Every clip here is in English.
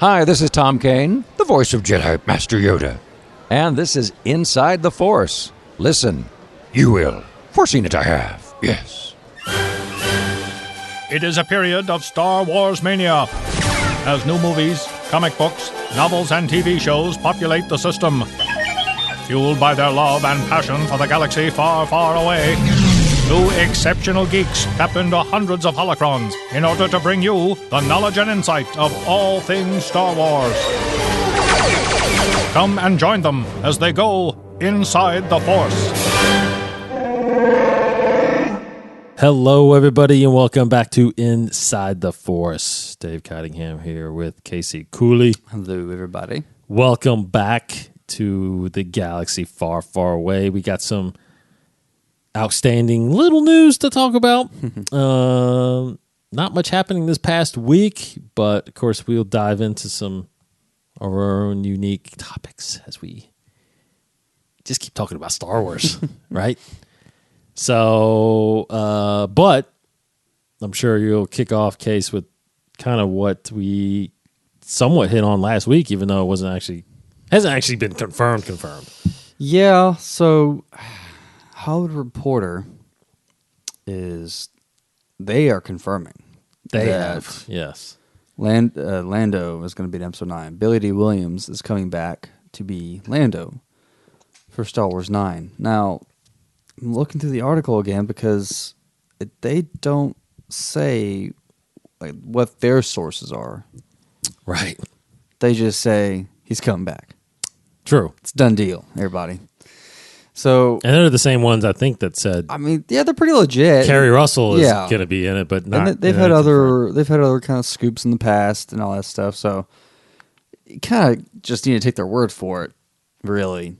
Hi, this is Tom Kane, the voice of Jedi Master Yoda. And this is Inside the Force. Listen, you will. Foreseen it I have, yes. It is a period of Star Wars mania. As new movies, comic books, novels, and TV shows populate the system. Fueled by their love and passion for the galaxy far, far away, two exceptional geeks tap into hundreds of holocrons in order to bring you the knowledge and insight of all things Star Wars. Come and join them as they go inside the Force. Hello, everybody, and welcome back to Inside the Force. Dave Cottingham here with Casey Cooley. Hello, everybody. Welcome back to the galaxy far, far away. We got some outstanding little news to talk about. Not much happening this past week, but of course we'll dive into some of our own unique topics as we just keep talking about Star Wars, right? So, but I'm sure you'll kick off, Case, with kind of what we somewhat hit on last week, even though it hasn't actually been confirmed. Yeah, so Hollywood Reporter they are confirming. They have, yes. Lando is going to be in Episode 9. Billy Dee Williams is coming back to be Lando for Star Wars 9. Now, I'm looking through the article again because they don't say what their sources are. Right. They just say he's coming back. True. It's a done deal, everybody. So, and they're the same ones I think that said. I mean, yeah, they're pretty legit. Carrie Russell is going to be in it, but not. And they've had other kind of scoops in the past and all that stuff. So, you kind of just need to take their word for it, really.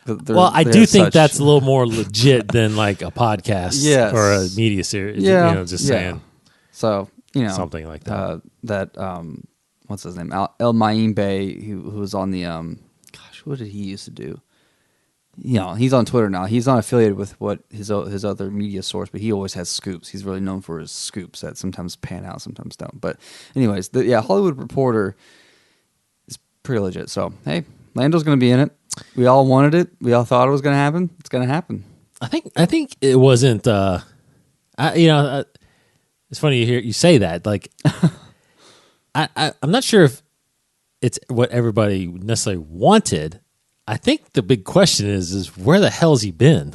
Well, I do think that's a little more legit than like a podcast or a media series. Yeah, just saying. So something like that. What's his name? El Maimbe, who was on the what did he used to do? He's on Twitter now. He's not affiliated with what his other media source, but he always has scoops. He's really known for his scoops that sometimes pan out, sometimes don't. But anyways, Hollywood Reporter is pretty legit. So hey, Lando's going to be in it. We all wanted it. We all thought it was going to happen. It's going to happen. I think it wasn't. It's funny to hear you say that. Like, I'm not sure if it's what everybody necessarily wanted. I think the big question is where the hell's he been?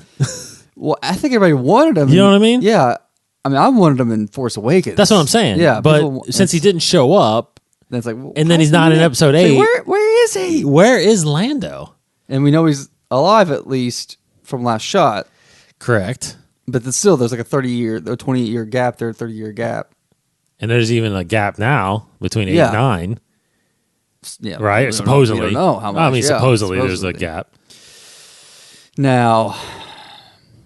Well, I think everybody wanted him. You know what I mean? Yeah. I mean, I wanted him in Force Awakens. That's what I'm saying. Yeah. But since he didn't show up, then it's like, and then he's not in Episode 8. Where is he? Where is Lando? And we know he's alive at least from last shot. Correct. But still, there's like a 28-year gap there, 30-year gap. And there's even a gap now between 8 and 9. Yeah, right? Supposedly. We don't know how much. I mean, supposedly there's a gap. Now,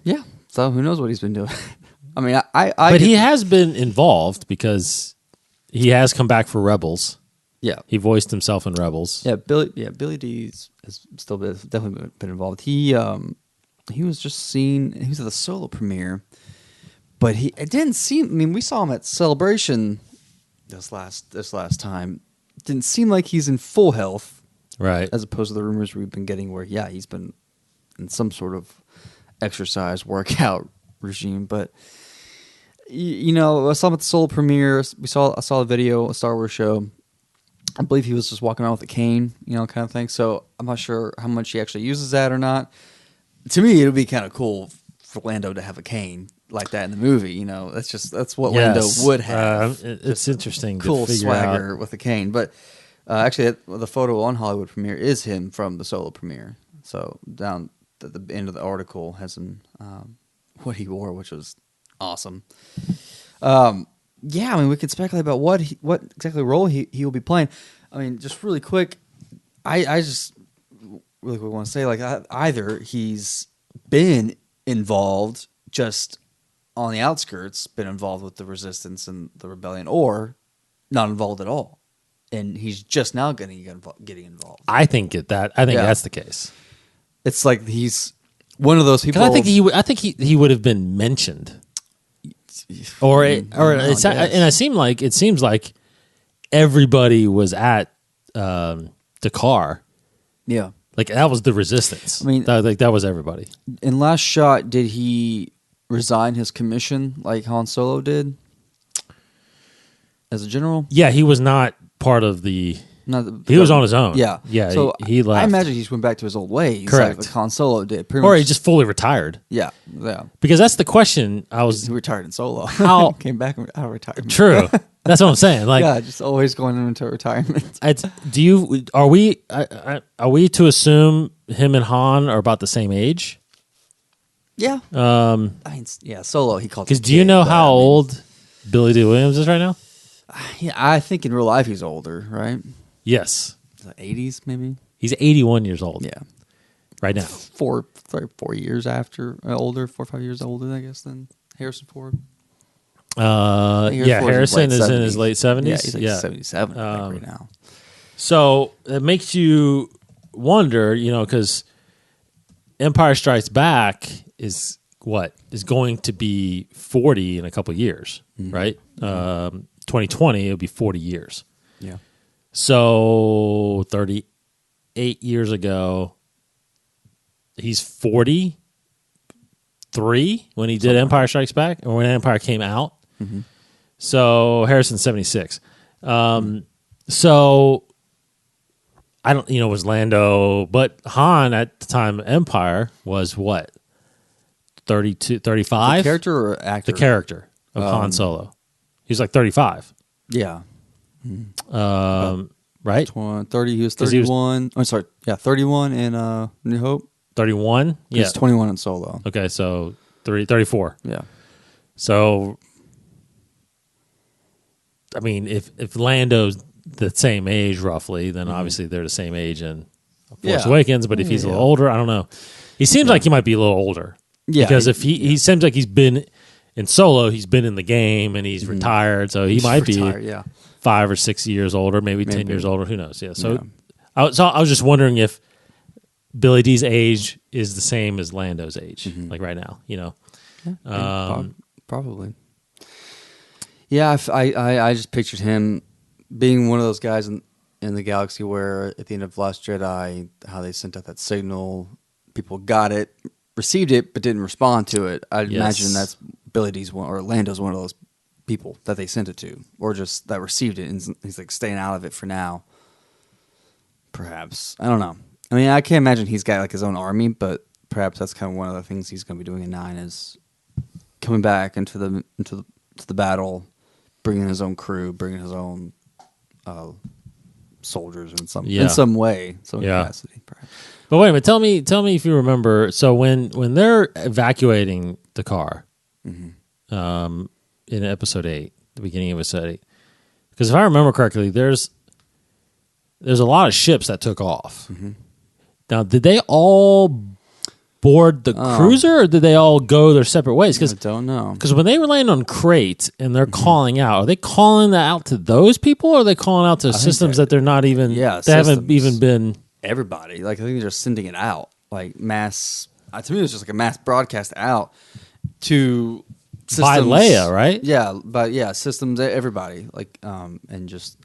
yeah. So who knows what he's been doing? I mean, but he has been involved because he has come back for Rebels. Yeah, he voiced himself in Rebels. Yeah, Billy Dee has still definitely been involved. He was just seen. He was at the solo premiere, but it didn't seem. I mean, we saw him at Celebration this last time. It didn't seem like he's in full health, right? As opposed to the rumors we've been getting, where he's been in some sort of exercise workout regime. But I saw him at the solo premiere. I saw a video, a Star Wars show. I believe he was just walking around with a cane, kind of thing. So I'm not sure how much he actually uses that or not. To me, it would be kind of cool for Lando to have a cane like that in the movie. That's what Lando would have. It's interesting. Cool to figure swagger out. with a cane. But actually, the photo on Hollywood Premiere is him from the solo premiere. So down at the end of the article has him what he wore, which was awesome. Yeah, I mean, we could speculate about what exactly role he will be playing. I mean, just really quick, I just really quick want to say, like, either he's been involved just on the outskirts, been involved with the resistance and the rebellion, or not involved at all, and he's just now getting involved. I think that's the case. It's like he's one of those people. I think he would have been mentioned. It seems like everybody was at Dakar. Yeah. Like that was the resistance. I mean, that was everybody. In Last Shot, did he resign his commission like Han Solo did as a general? Yeah, he was not part of the. He was on his own. Yeah, yeah. So he left. I imagine he just went back to his old ways, Correct. like Han Solo did, pretty Or much. he just fully retired. Yeah. Because that's the question I was. He retired in Solo. How- came back out of retirement? True. That's what I'm saying. Like, yeah, just always going into retirement. are we to assume him and Han are about the same age? Yeah. I mean, yeah, Solo. He called. Because do you know how old Billy Dee Williams is right now? Yeah, I think in real life he's older, right? Yes. 80s maybe. He's 81 years old. Yeah. Right now. 4 years after older, 4 or 5 years older, I guess, than Harrison Ford. Harrison is in his late 70s. Yeah, he's like 77 I think, right now. So it makes you wonder, because Empire Strikes Back is going to be 40 in a couple of years, right? 2020, it'll be 40 years. Yeah. So 38 years ago, he's 43 when he did Empire Strikes Back, or when Empire came out. Mm-hmm. So Harrison's 76. So I don't, was Lando, but Han at the time of Empire was what? 32, 35? The character or actor? The character of Han Solo. He was like 35. Yeah. Right? 30. He was 31. I'm sorry. Yeah, 31 in New Hope. 31? Yeah. He's 21 in Solo. Okay, so 34. Yeah. So, I mean, if Lando's the same age roughly, then obviously they're the same age in Force Awakens. But if he's a little older, I don't know. He seems like he might be a little older. Yeah. Because if he seems like he's been in Solo, he's been in the game and he's retired, so he might be 5 or 6 years older, maybe 10 years older. Who knows? Yeah. So, I was just wondering if Billy Dee's age is the same as Lando's age, like right now. Yeah, probably. Yeah, I just pictured him being one of those guys in the galaxy where at the end of Last Jedi, how they sent out that signal, people got it, received it, but didn't respond to it. I'd imagine that's Billy Dee's one, or Lando's one of those people that they sent it to, or just that received it, and he's like staying out of it for now. Perhaps. I don't know. I mean, I can't imagine he's got like his own army, but perhaps that's kind of one of the things he's going to be doing in 9 is coming back into the battle, bringing his own crew, bringing his own soldiers in some way, some capacity, perhaps. But wait a minute, tell me if you remember. So when they're evacuating the car, in Episode 8, the beginning of Episode 8, because if I remember correctly, there's a lot of ships that took off. Now, did they all board the cruiser, or did they all go their separate ways? I don't know. Because when they were landing on Crate and they're calling out, are they calling that out to those people, or are they calling out to systems that they're not even? Yeah, they haven't even been. Everybody, like I think they're sending it out, like mass. To me, it was just like a mass broadcast out to systems. By Leia, right? Yeah, but systems. Everybody, like, and just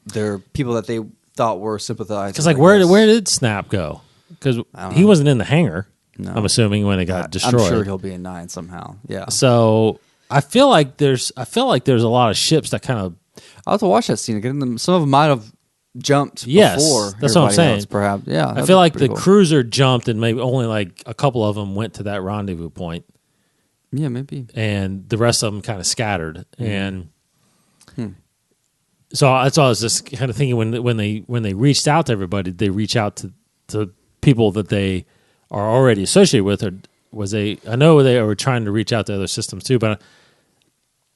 they're people that they thought were sympathizing. Because like, where did Snap go? Because he wasn't in the hangar. No. I'm assuming when it got destroyed. I'm sure he'll be in 9 somehow. Yeah. So I feel like there's a lot of ships that kind of. I'll have to watch that scene again. Some of them might have jumped Yes, before. that's what I'm saying. Else, perhaps. Yeah. I feel like the cruiser jumped, and maybe only like a couple of them went to that rendezvous point. Yeah, maybe. And the rest of them kind of scattered. And so that's all I was just kind of thinking when they reached out to everybody, did they reach out to people that they are already associated with, or I know they were trying to reach out to other systems too, but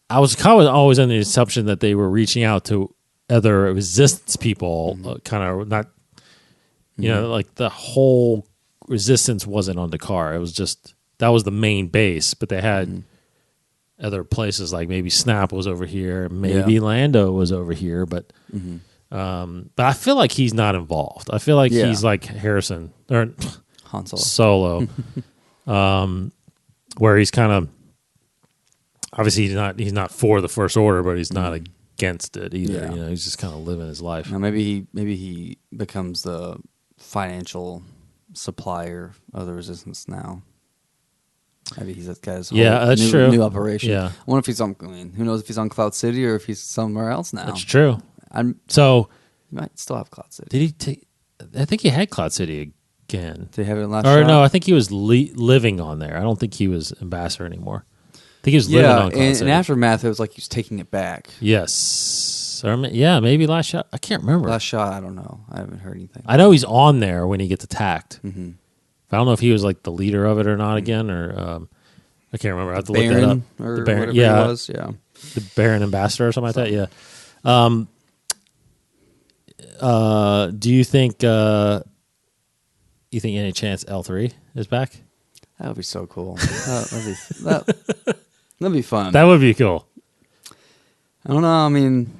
I was kind of always under the assumption that they were reaching out to other resistance people, kind of not, like the whole resistance wasn't on Dakar. It was just, that was the main base, but they had other places, like maybe Snap was over here, maybe Lando was over here, but I feel like he's not involved. I feel like he's like Harrison or Han Solo, where he's kind of obviously he's not for the First Order, but he's not against it either. Yeah. You know, he's just kind of living his life. Now maybe he becomes the financial supplier of the Resistance now. Maybe he's got his whole that's new, true. new operation. Yeah. I wonder if he's on. I mean, who knows if he's on Cloud City or if he's somewhere else now. That's true. He might still have Cloud City. Did he take? I think he had Cloud City again. Did he have it last Or shot? no, I think he was living on there. I don't think he was ambassador anymore. I think he was living on Cloud City. In Aftermath, it was like he was taking it back. Yes. Or, yeah, maybe last shot. I can't remember. Last shot, I don't know. I haven't heard anything. I know he's on there when he gets attacked. Mm-hmm. I don't know if he was like the leader of it or not again, or I can't remember. I have to look that up. Or The Baron, whatever yeah, he was. Yeah. the Baron Ambassador or something like that. Yeah. Do you think any chance L3 is back? That would be so cool. That'd be fun. That would be cool. I don't know. I mean,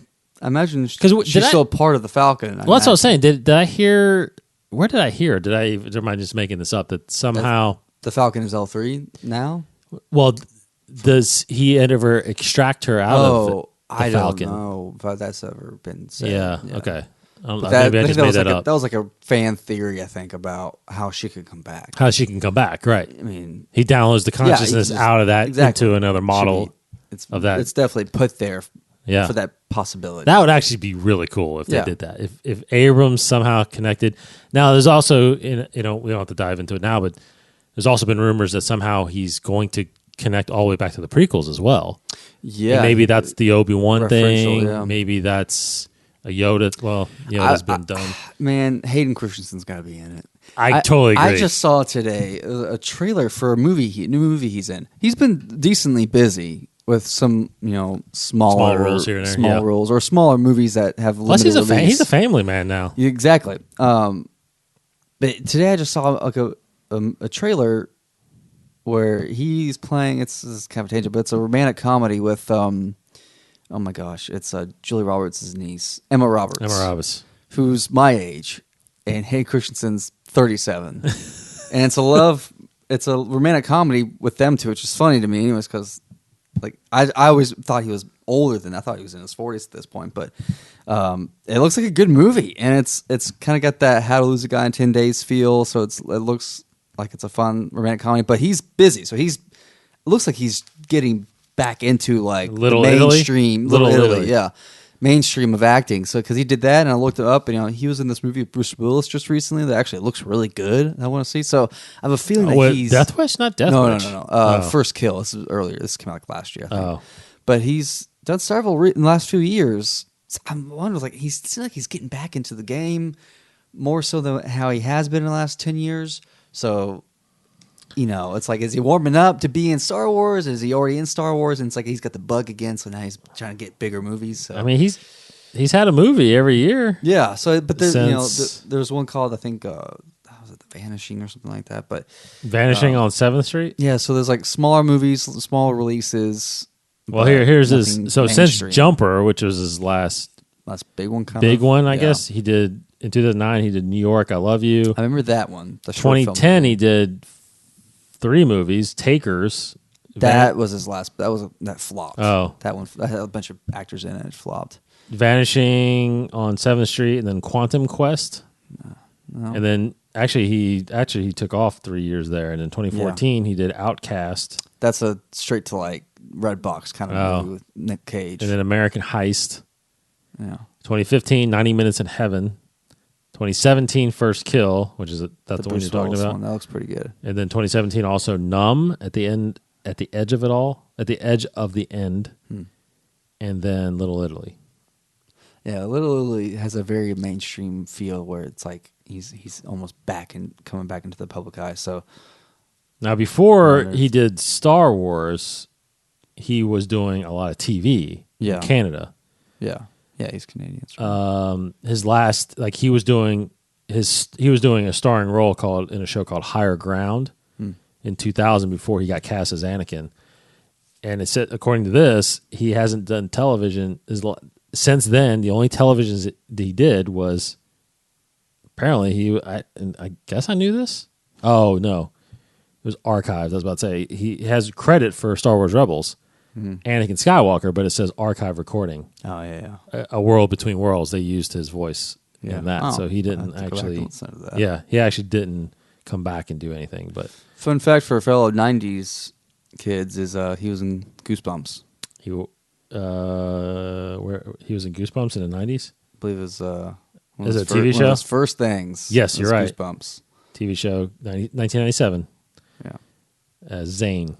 I imagine 'Cause she's still part of the Falcon. Well, that's what I was saying. Did I hear? Where did I hear? Or am I just making this up? That somehow The Falcon is L3 now? Well, does he ever extract her out of the I Falcon? don't know if that's ever been said. Yeah. Okay. But Maybe I think just that made was that like up. that was like a fan theory, I think, about how she could come back. How she can come back? Right. I mean, He downloads the consciousness just- out of that exactly. into another model of that. It's definitely put there Yeah. for that possibility. That would actually be really cool if they Yeah. did that. If Abrams somehow connected. Now, there's also, we don't have to dive into it now, but there's also been rumors that somehow he's going to connect all the way back to the prequels as well. yeah. And maybe that's the Obi-Wan Referential, thing. yeah. Maybe that's a Yoda. Well, Yoda's been done. Man, Hayden Christensen's got to be in it. I totally agree. I just saw today a trailer for a new movie he's in. He's been decently busy with some, smaller roles here and there, small yeah. roles or smaller movies that have Plus, limited release. he's a family man now. Yeah, exactly. But today I just saw like a trailer where he's playing. This is kind of a tangent, but it's a romantic comedy with oh my gosh, it's Julia Roberts' niece, Emma Roberts, who's my age, and Hayden Christensen's 37, and it's a romantic comedy with them two, which is funny to me, anyways, because like I always thought he was older than I thought he was in his 40s at this point, but it looks like a good movie, and it's kind of got that How to Lose a Guy in 10 Days feel, so it looks like it's a fun romantic comedy, but he's busy, so it looks like he's getting back into like Little mainstream, Italy? Little Italy, Italy. yeah, mainstream of acting. So because he did that, and I looked it up, and he was in this movie with Bruce Willis just recently that actually looks really good. I want to see. So I have a feeling that he's Death Wish, not Death no, Wish. no. First Kill. This is earlier. This came out like last year. I think. Oh. But he's done several in the last few years. So I'm wondering, like, he seems like he's getting back into the game more so than how he has been in the last 10 years. So, it's like, is he warming up to be in Star Wars? Is he already in Star Wars? And it's like he's got the bug again, so now he's trying to get bigger movies. So. I mean, he's had a movie every year. Yeah. So, but there's Since- there's one called, I think, was it The Vanishing or something like that? But Vanishing on 7th Street. yeah, so there's like smaller movies, smaller releases. Well, but here's his. nothing So since mainstream. Jumper, which was his last That's big one, kind big of. one, I Yeah. guess he did in 2009. He did New York, I Love You. I remember that one. The short film. 2010, he did 3 movies. Takers. That was his last. That flopped. Oh. That one. That had a bunch of actors in it. It flopped. Vanishing on 7th Street, and then Quantum Quest. No. And then he took off 3 years there, and in 2014 he did Outcast, That's a straight to like Red Box kind of Oh. movie with Nick Cage. and then American Heist. Yeah. 2015, 90 Minutes in Heaven. 2017, First Kill, which is that's the one Bruce you're talking Willis about. one. That looks pretty good. And then 2017, also Numb at the end, at the edge of it all, at the edge of the end, and then Little Italy. Yeah, Little Italy has a very mainstream feel where it's like he's almost coming back into the public eye. So Now, before Right. he did Star Wars, he was doing a lot of TV Yeah. in Canada. yeah, he's Canadian. That's right. His last, like he was doing a starring role in a show called Higher Ground in 2000 before he got cast as Anakin. And it said, according to this, he hasn't done television since then. The only televisions that he did was apparently I guess I knew this. Oh no, it was archived. I was about to say he has credit for Star Wars Rebels, Anakin Skywalker, but it says archive recording. Oh yeah. A World Between Worlds. They used his voice Yeah. in that, Oh, so he I'll didn't have to go back and actually. listen to that. Yeah, he actually didn't come back and do anything. But Fun fact for fellow '90s kids is he was in Goosebumps. he, where he was in Goosebumps in the 90s. I believe it was one Is of it his a TV one show? of his first things. Yes, you're was right. Goosebumps. TV show, 1997. Yeah. Zane.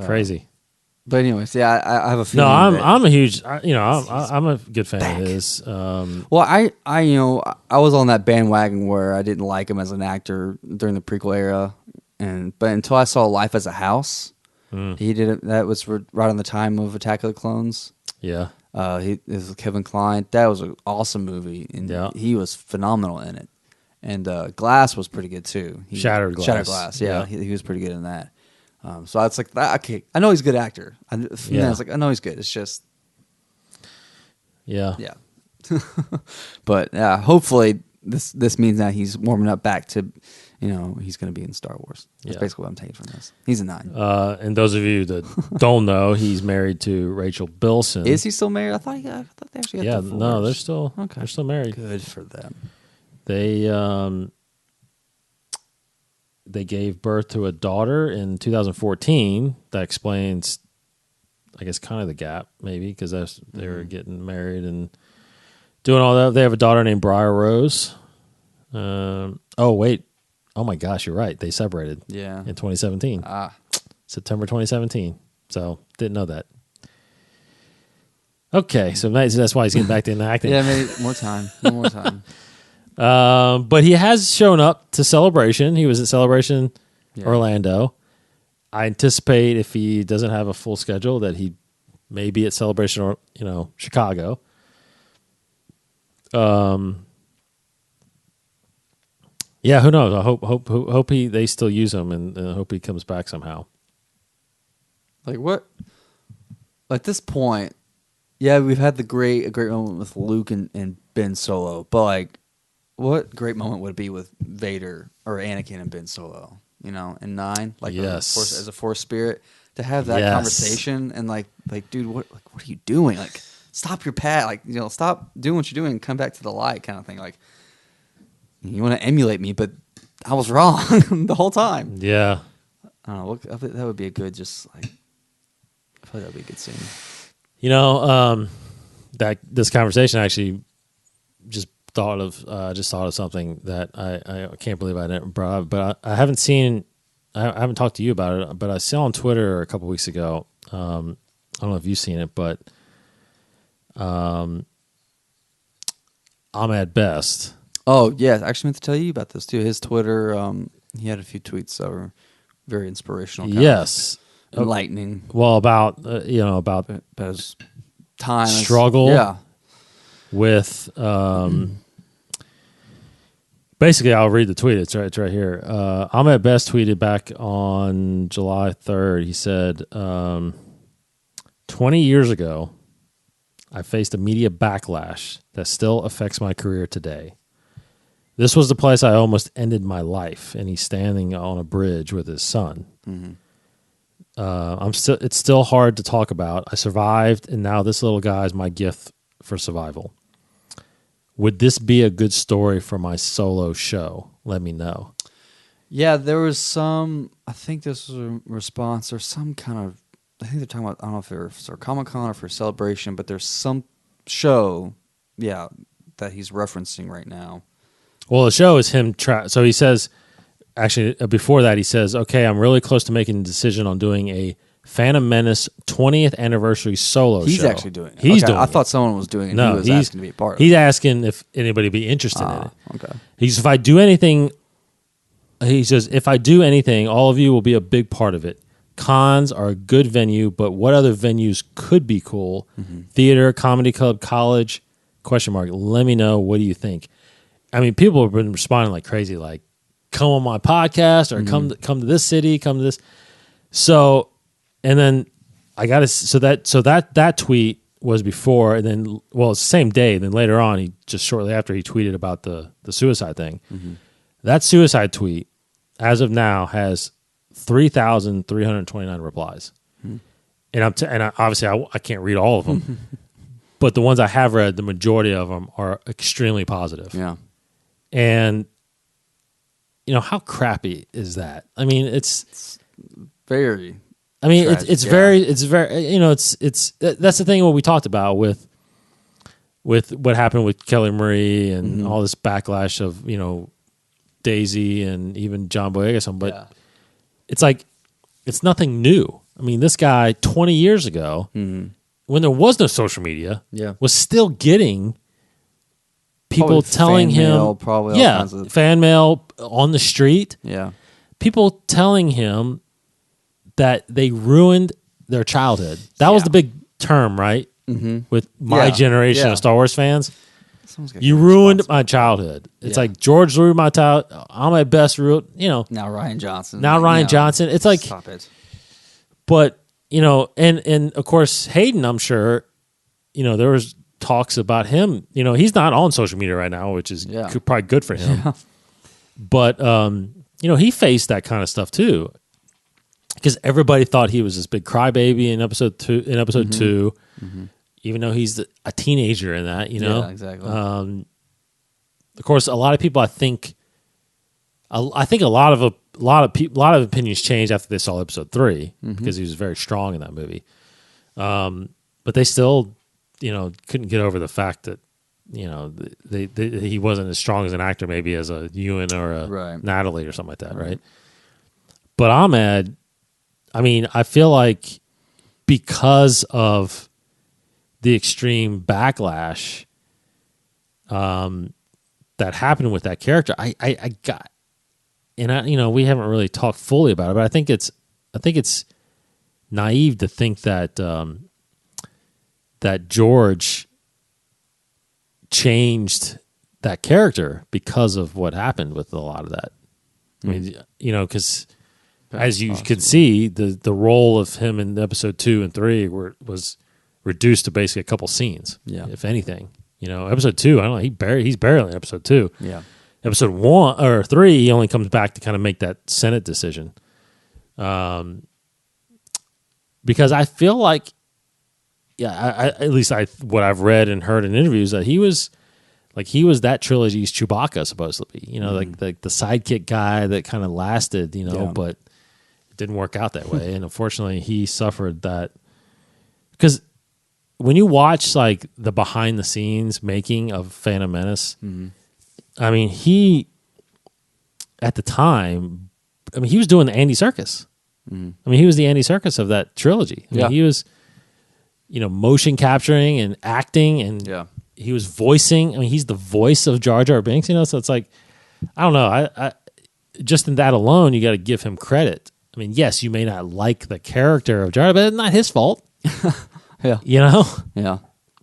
Crazy. But anyways, yeah, I have a feeling. No, that- I'm a huge. I'm a good fan of his. Well, I I was on that bandwagon where I didn't like him as an actor during the prequel era, but until I saw Life as a House, he did it. That was right on the time of Attack of the Clones. Yeah. He is Kevin Kline. That was an awesome movie, and he was phenomenal in it. And Glass was pretty good too. Shattered Glass. Shattered Glass. Yeah, Yeah. he was pretty good in that. So it's like that. Okay, I know he's a good actor. It's like I know he's good. It's just Yeah. yeah. But yeah, hopefully this means that he's warming up back to, he's going to be in Star Wars. That's Yeah. basically what I'm taking from this. He's a 9. And those of you that don't know, he's married to Rachel Bilson. Is he still married? I thought they actually got Yeah. divorced. No, they're still Okay. they're still married. Good for them. They gave birth to a daughter in 2014. That explains, I guess, kind of the gap, maybe, because they were getting married and doing all that. They have a daughter named Briar Rose. Oh, wait. Oh, my gosh, you're right. They separated Yeah. in 2017. September 2017. So, didn't know that. Okay, so that's why he's getting back into acting. Yeah, maybe more time. More time. But he has shown up to Celebration. He was at Celebration Orlando. I anticipate if he doesn't have a full schedule that he may be at Celebration or Chicago. Yeah, who knows? I hope they still use him and I hope he comes back somehow. Like what? At this point, yeah, we've had a great moment with Luke and Ben Solo, but like, what great moment would it be with Vader or Anakin and Ben Solo? In 9, like Yes. as a Force spirit, to have that Yes. conversation and like, dude, what are you doing? Like, stop your pat, like stop doing what you're doing, and come back to the light, kind of thing. Like, you want to emulate me, but I was wrong the whole time. Yeah. I don't know. That would be a good, just like, I feel like that would be a good scene. That this conversation actually just thought of something that I can't believe I didn't brought up, but I haven't seen, I haven't talked to you about it, but I saw on Twitter a couple weeks ago. I don't know if you've seen it, but Ahmed Best. Oh yeah, I actually meant to tell you about this too. His Twitter, he had a few tweets that were very inspirational. kind of Yes. enlightening. Well, about About his time, Struggle. Yeah, with basically, I'll read the tweet. It's right here. Ahmed Best tweeted back on July 3rd. He said, 20 years ago, I faced a media backlash that still affects my career today. This was the place I almost ended my life, and he's standing on a bridge with his son. It's still hard to talk about. I survived, and now this little guy is my gift for survival. Would this be a good story for my solo show? Let me know. yeah. There was some. I think this was a response or some kind of. I think they're talking about. I don't know if it's for Comic-Con or for Celebration, but there's some show, yeah, that he's referencing right now. Well, the show is him. So he says, actually, before that, he says, okay, I'm really close to making a decision on doing a Phantom Menace 20th anniversary solo show. He's actually doing it. He's Okay, doing I it. thought someone was doing it. No, he was he's asking to be a part of He's it. asking if anybody would be interested in it. Okay. He says, if I do anything, all of you will be a big part of it. Cons are a good venue, but what other venues could be cool? Theater, comedy club, college? ? Let me know. What do you think? I mean, people have been responding like crazy, like, come on my podcast or come to this city, come to this. So, and then I got to, so that tweet was before, and then, well, it's the same day. Then later on, he just shortly after he tweeted about the suicide thing. That suicide tweet, as of now, has 3,329 replies. and obviously I can't read all of them, but the ones I have read, the majority of them are extremely positive. Yeah. And how crappy is that? I mean, it's very. I mean, tragic, it's yeah. very, it's that's the thing what we talked about with what happened with Kelly Marie and all this backlash of, Daisy and even John Boyega, but it's like, it's nothing new. I mean, this guy 20 years ago, when there was no social media, was still getting people Probably telling fan him, mail, probably all kinds of, fan mail on the street. Yeah. People telling him that they ruined their childhood. That was the big term, right? With my generation of Star Wars fans. You ruined my childhood. It's like George ruined my childhood. I'm at best ruined, Now Rian Johnson. Johnson. It's like, stop it. but, and of course, Hayden, I'm sure, there was talks about him. He's not on social media right now, which is probably good for him. Yeah. But, he faced that kind of stuff too. Because everybody thought he was this big crybaby in episode 2, even though he's a teenager in that, Yeah, exactly. Of course, a lot of people, I think a lot of opinions changed after they saw episode 3 because he was very strong in that movie. But they still, couldn't get over the fact that, he wasn't as strong as an actor maybe as a Ewan or a Natalie or something like that, right? But Ahmed, I mean, I feel like because of the extreme backlash that happened with that character, I got, and we haven't really talked fully about it, but I think it's naive to think that that George changed that character because of what happened with a lot of that. I mean, because as you could see, the role of him in episode 2 and 3 was reduced to basically a couple scenes, if anything. Episode 2, I don't know, he's barely in episode 2. Yeah. Episode 1 or 3, he only comes back to kind of make that Senate decision. Because I feel like, at least what I've read and heard in interviews, that he was that trilogy's Chewbacca, supposedly. Like the sidekick guy that kind of lasted, but it didn't work out that way. And unfortunately, he suffered that. Because when you watch like the behind the scenes making of Phantom Menace, I mean, he at the time, he was doing the Andy Serkis. I mean, he was the Andy Serkis of that trilogy. I mean, he was, motion capturing and acting, and he was voicing. I mean, he's the voice of Jar Jar Binks. So it's like, I don't know. I just in that alone, you got to give him credit. I mean, yes, you may not like the character of Jar, but it's not his fault. Yeah. Yeah.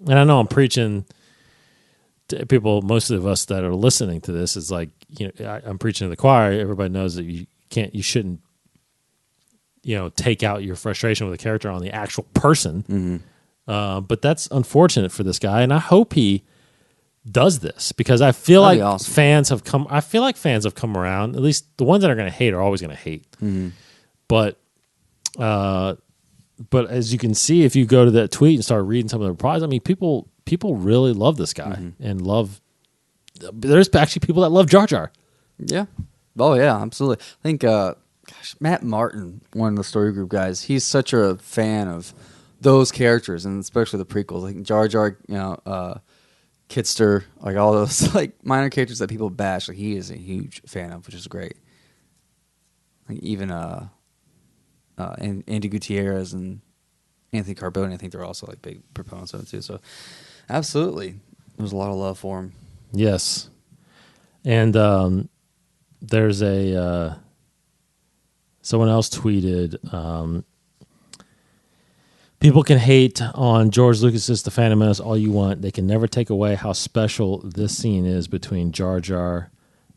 And I know I'm preaching to people, most of us that are listening to this is like, I'm preaching to the choir. Everybody knows that you shouldn't, take out your frustration with a character on the actual person. But that's unfortunate for this guy. And I hope he does this because I feel like fans have come around. At least the ones that are going to hate are always going to hate. But as you can see, if you go to that tweet and start reading some of the replies, I mean, people really love this guy and love. There's actually people that love Jar Jar. Yeah. Oh yeah, absolutely. I think, Matt Martin, one of the Story Group guys, he's such a fan of those characters and especially the prequels, like Jar Jar, Kitster, like all those like minor characters that people bash. Like he is a huge fan of, which is great. Like even Andy Gutierrez and Anthony Carbone, I think they're also like big proponents of it too. So absolutely, there's a lot of love for him. Yes, and there's a someone else tweeted. People can hate on George Lucas's The Phantom Menace all you want. They can never take away how special this scene is between Jar Jar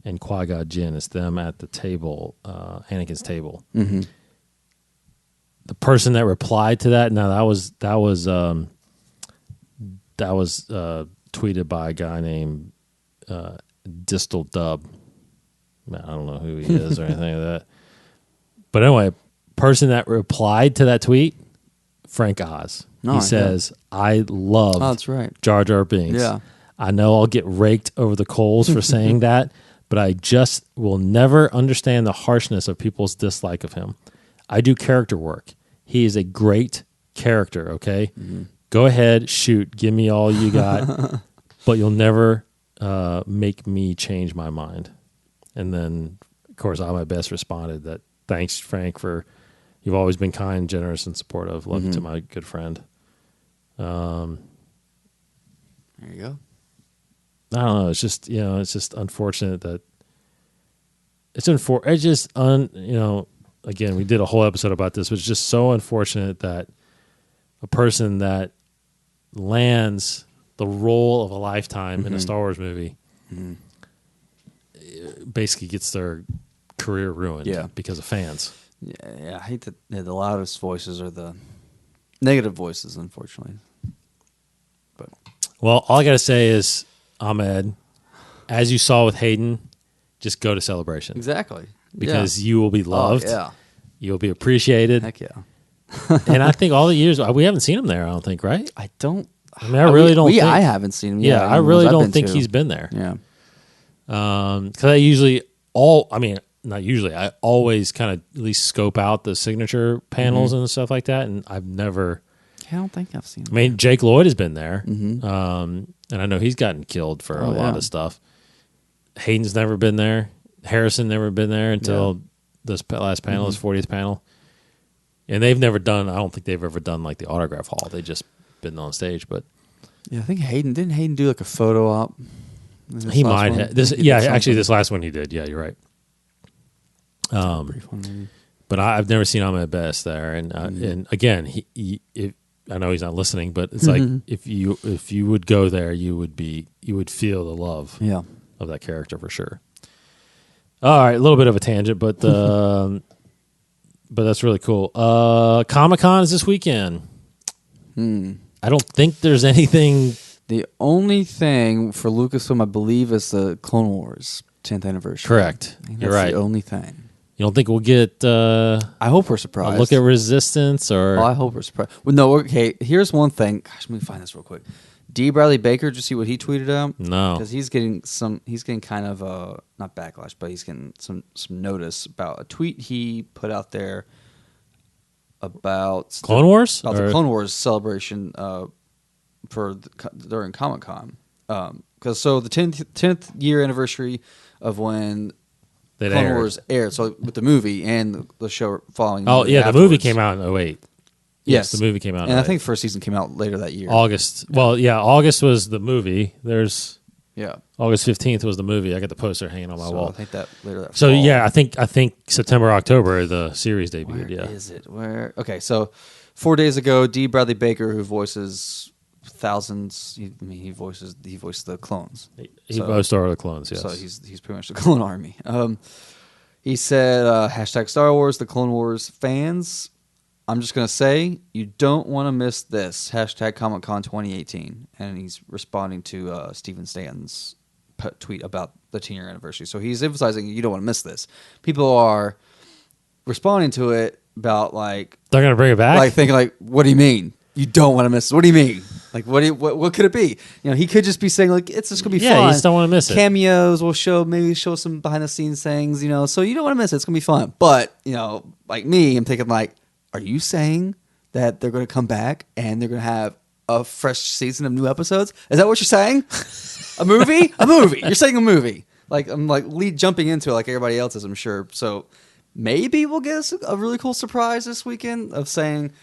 and Qui-Gon Jinn. It's them at the table, Anakin's table. The person that replied to that, now that was tweeted by a guy named Distal Dub. I don't know who he is or anything like that. But anyway, person that replied to that tweet Frank Oz. Oh, He yeah. says, I love that's right. Jar Jar Binks. Yeah. I know I'll get raked over the coals for saying that, but I just will never understand the harshness of people's dislike of him. I do character work. He is a great character, okay? Mm-hmm. Go ahead, shoot, give me all you got, but you'll never make me change my mind. And then, of course, I my best responded that, thanks, Frank, for you've always been kind, generous, and supportive. Love you to my good friend. There you go. I don't know. It's just it's just unfortunate that again, we did a whole episode about this, but it's just so unfortunate that a person that lands the role of a lifetime in a Star Wars movie basically gets their career ruined because of fans. Yeah, I hate that the loudest voices are the negative voices, unfortunately. But Well, all I got to say is, Ahmed, as you saw with Hayden, just go to Celebration. exactly. Because you will be loved. Oh, yeah. You'll be appreciated. Heck yeah. And I think all the years, we haven't seen him there, I don't think, right? I don't. I mean, I really don't think. I haven't seen him. Yeah, I really don't think he's been there. Yeah. Because I always kind of at least scope out the signature panels and stuff like that. And I've never. I don't think I've seen him. I mean, Jake Lloyd has been there. And I know he's gotten killed for a lot of stuff. Hayden's never been there. Harrison never been there until this last panel, his 40th panel. And they've never done, I don't think they've ever done like the autograph hall. They just been on stage, but. Yeah, I think didn't Hayden do like a photo op? He might have. This last one he did. Yeah, you're right. Brief one, maybe. But I've never seen him at best there. And again, I know he's not listening, but it's like if you would go there, you would feel the love of that character for sure. All right, a little bit of a tangent, but that's really cool. Comic-Con is this weekend. I don't think there's anything. The only thing for Lucasfilm, I believe, is the Clone Wars 10th anniversary. Correct. I think You're that's right. the only thing. You don't think we'll get I hope we're surprised. a look at Resistance or? I hope we're surprised. Well, no, okay, here's one thing. Gosh, let me find this real quick. D. Bradley Baker, did you see what he tweeted out? No. Because he's getting kind of not backlash, but he's getting some notice about a tweet he put out there about Clone Wars? About the Clone Wars celebration during Comic-Con. Because the 10th year anniversary of when Clone Wars aired, so with the movie and the show following. Oh, yeah, the movie came out in 2008. Yes, the movie came out in and 2008. I think the first season came out later that year. August. Well, yeah, August was the movie. There's Yeah. August 15th was the movie. I got the poster hanging on my wall. I think that later that So fall. yeah, I think September, October the series debuted. Where Yeah. is it? Where? Okay, so 4 days ago, D. Bradley Baker, who voices thousands, he voices the clones. He voiced all the clones. Yes. So he's pretty much the clone army. He said, hashtag Star Wars, the Clone Wars fans. I'm just going to say, you don't want to miss this. Hashtag Comic-Con 2018. And he's responding to Stephen Stanton's tweet about the 10-year anniversary. So he's emphasizing you don't want to miss this. People are responding to it about like... They're going to bring it back? Like thinking like, what do you mean? You don't want to miss it. What do you mean? Like, what could it be? You know, he could just be saying like, it's just going to be fun. Yeah, you just don't want to miss it. Cameos will maybe show some behind-the-scenes things, you know, so you don't want to miss it. It's going to be fun. But, you know, like me, I'm thinking like, are you saying that they're going to come back and they're going to have a fresh season of new episodes? Is that what you're saying? A movie? A movie. You're saying a movie. Like, I'm like jumping into it like everybody else is, I'm sure. So maybe we'll get us a really cool surprise this weekend of saying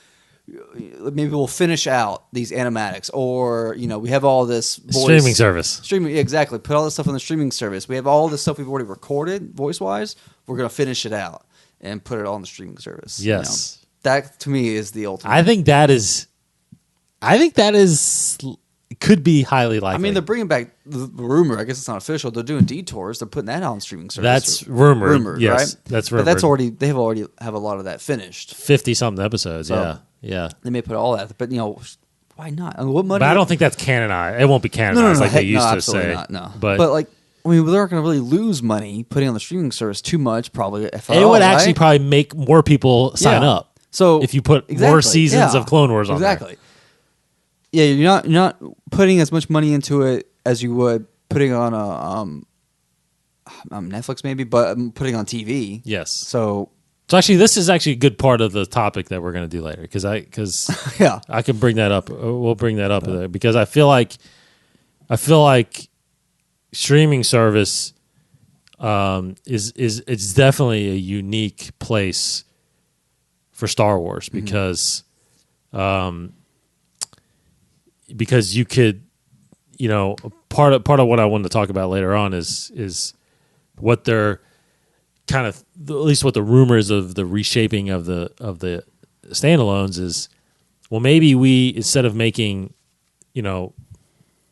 maybe we'll finish out these animatics, or, you know, we have all this streaming service. Streaming, exactly. Put all this stuff on the streaming service. We have all this stuff we've already recorded voice-wise. We're going to finish it out and put it all on the streaming service. Yes. You know? That to me is the ultimate. I think that is could be highly likely. I mean, they're bringing back the rumor. I guess it's not official. They're doing Detours. They're putting that out on streaming service. That's rumored. Yes, right? that's rumored. But that's already have a lot of that finished. 50-something episodes. So, yeah. They may put all that, but you know, why not? I mean, what money? But I don't think that's canonized. It won't be canonized like they used to absolutely say. not, no. But like, I mean, they're not going to really lose money putting on the streaming service too much. Probably, if at it all, would actually right? probably make more people sign up. So if you put more seasons of Clone Wars on there. Exactly. Yeah, you're not putting as much money into it as you would putting on a Netflix maybe, but putting on TV. Yes. So actually, this is actually a good part of the topic that we're going to do later because yeah, I can bring that up. We'll bring that up there because I feel like streaming service is it's definitely a unique place for Star Wars because you could, you know, part of what I wanted to talk about later on is what they're kind of, at least what the rumors of the reshaping of the standalones is. Well, maybe we, instead of making, you know,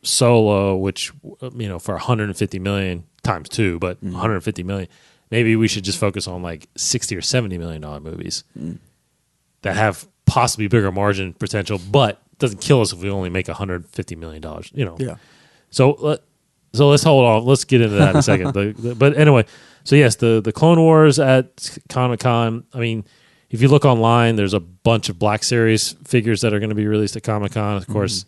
Solo, which, you know, for 150 million times two, but 150 million, maybe we should just focus on like 60 or 70 $million movies that have possibly bigger margin potential, but doesn't kill us if we only make $150 million, you know? Yeah. So let's hold on. Let's get into that in a second. But anyway, so yes, the Clone Wars at Comic-Con. I mean, if you look online, there's a bunch of Black Series figures that are going to be released at Comic-Con. Of course,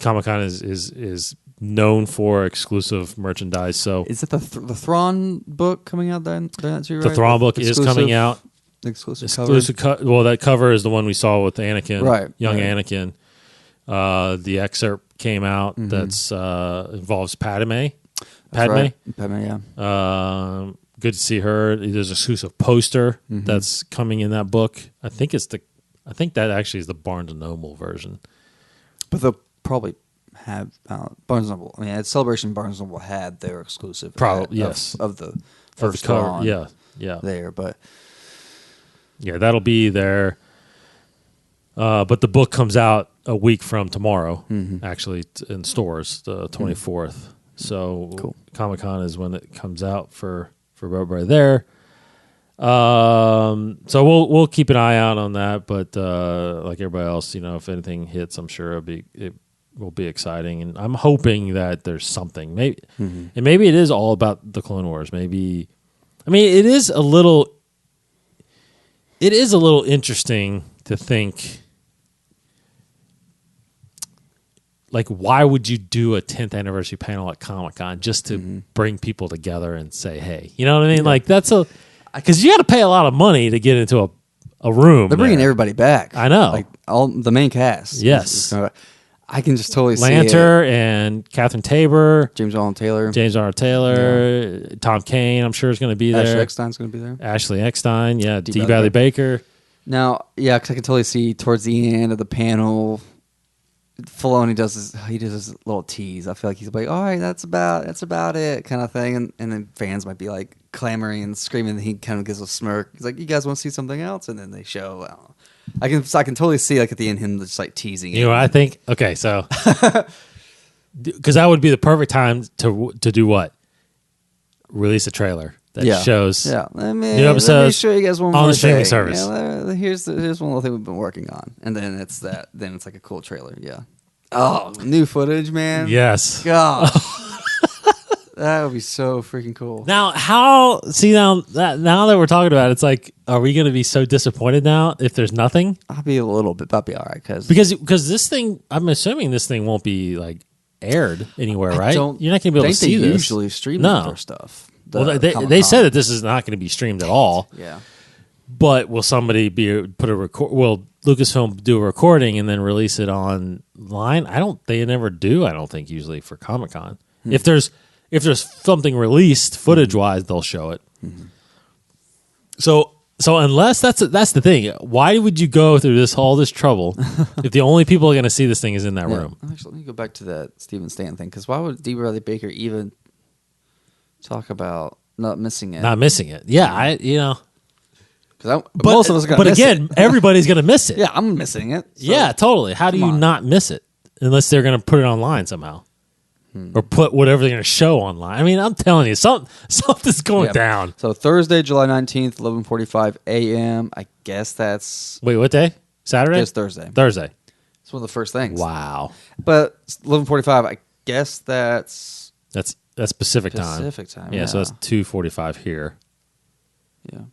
Comic-Con is known for exclusive merchandise. So is it the Thrawn book coming out then too? Right? The Thrawn book is coming out. Exclusive cover. Well, that cover is the one we saw with Anakin, right? Young right. Anakin. The excerpt came out that's involves Padme. Right. Padme, yeah. Good to see her. There's an exclusive poster that's coming in that book. I think that actually is the Barnes and Noble version. But they'll probably have Barnes and Noble. I mean, at Celebration, Barnes and Noble had their exclusive. Probably yes of the first cover. Thrawn Yeah. There, but yeah, that'll be there. But the book comes out a week from tomorrow, actually, in stores, the 24th. So cool. Comic-Con is when it comes out for everybody there. So we'll keep an eye out on that. But like everybody else, you know, if anything hits, I'm sure it will be exciting. And I'm hoping that there's something. Maybe and maybe it is all about the Clone Wars. Maybe, I mean, it is a little interesting to think. Like, why would you do a 10th anniversary panel at Comic-Con just to bring people together and say, hey, you know what I mean? Yeah. Like, that's because you got to pay a lot of money to get into a room. They're bringing everybody back. I know. Like, all the main cast. Yes. I can just totally see Lanter and Catherine Tabor. James Arnold Taylor. Yeah. Tom Kane, I'm sure, is going to be there. Ashley Eckstein's going to be there. Ashley Eckstein, yeah. D. Bradley Baker. Now, yeah, because I can totally see towards the end of the panel, Filoni does his little tease. I feel like he's like, all right, that's about it, kind of thing, and then fans might be like clamoring and screaming. And he kind of gives a smirk. He's like, you guys want to see something else? And then they show. I can totally see like at the end him just like teasing. You know, I think okay, so because that would be the perfect time to do what? Release a trailer that shows new episodes. Let me show you guys one on more the streaming thing. service. Yeah, here's one little thing we've been working on, and then it's that. Then it's like a cool trailer. Yeah. Oh, new footage, man. Yes. Gosh. That would be so freaking cool. Now, now that we're talking about it, it's like, are we going to be so disappointed now if there's nothing? I'll be a little bit. I'll be all right because this thing, I'm assuming this thing won't be like aired anywhere, right? You're not going to be able to see this. Usually stream their stuff. Well, they said that this is not going to be streamed at all. Yeah. But will somebody put a record? Will Lucasfilm do a recording and then release it online? They never do. I don't think usually for Comic-Con. If there's something released footage wise, they'll show it. So unless that's the thing, why would you go through all this trouble if the only people are going to see this thing is in that room? Actually, let me go back to that Steven Stan thing, because why would D. Bradley Baker even talk about not missing it? Not missing it, yeah. Most of us are going to miss again, everybody's going to miss it. Yeah, I'm missing it. So. Yeah, totally. How do you not miss it unless they're going to put it online somehow? Or put whatever they're going to show online. I mean, I'm telling you, something's going down. So Thursday, July 19th, 11:45 a.m. I guess that's... Wait, what day? Saturday? It's Thursday. Thursday. It's one of the first things. Wow. But 11:45, I guess that's Pacific time. Pacific time, yeah. So that's 2:45 here. Yeah.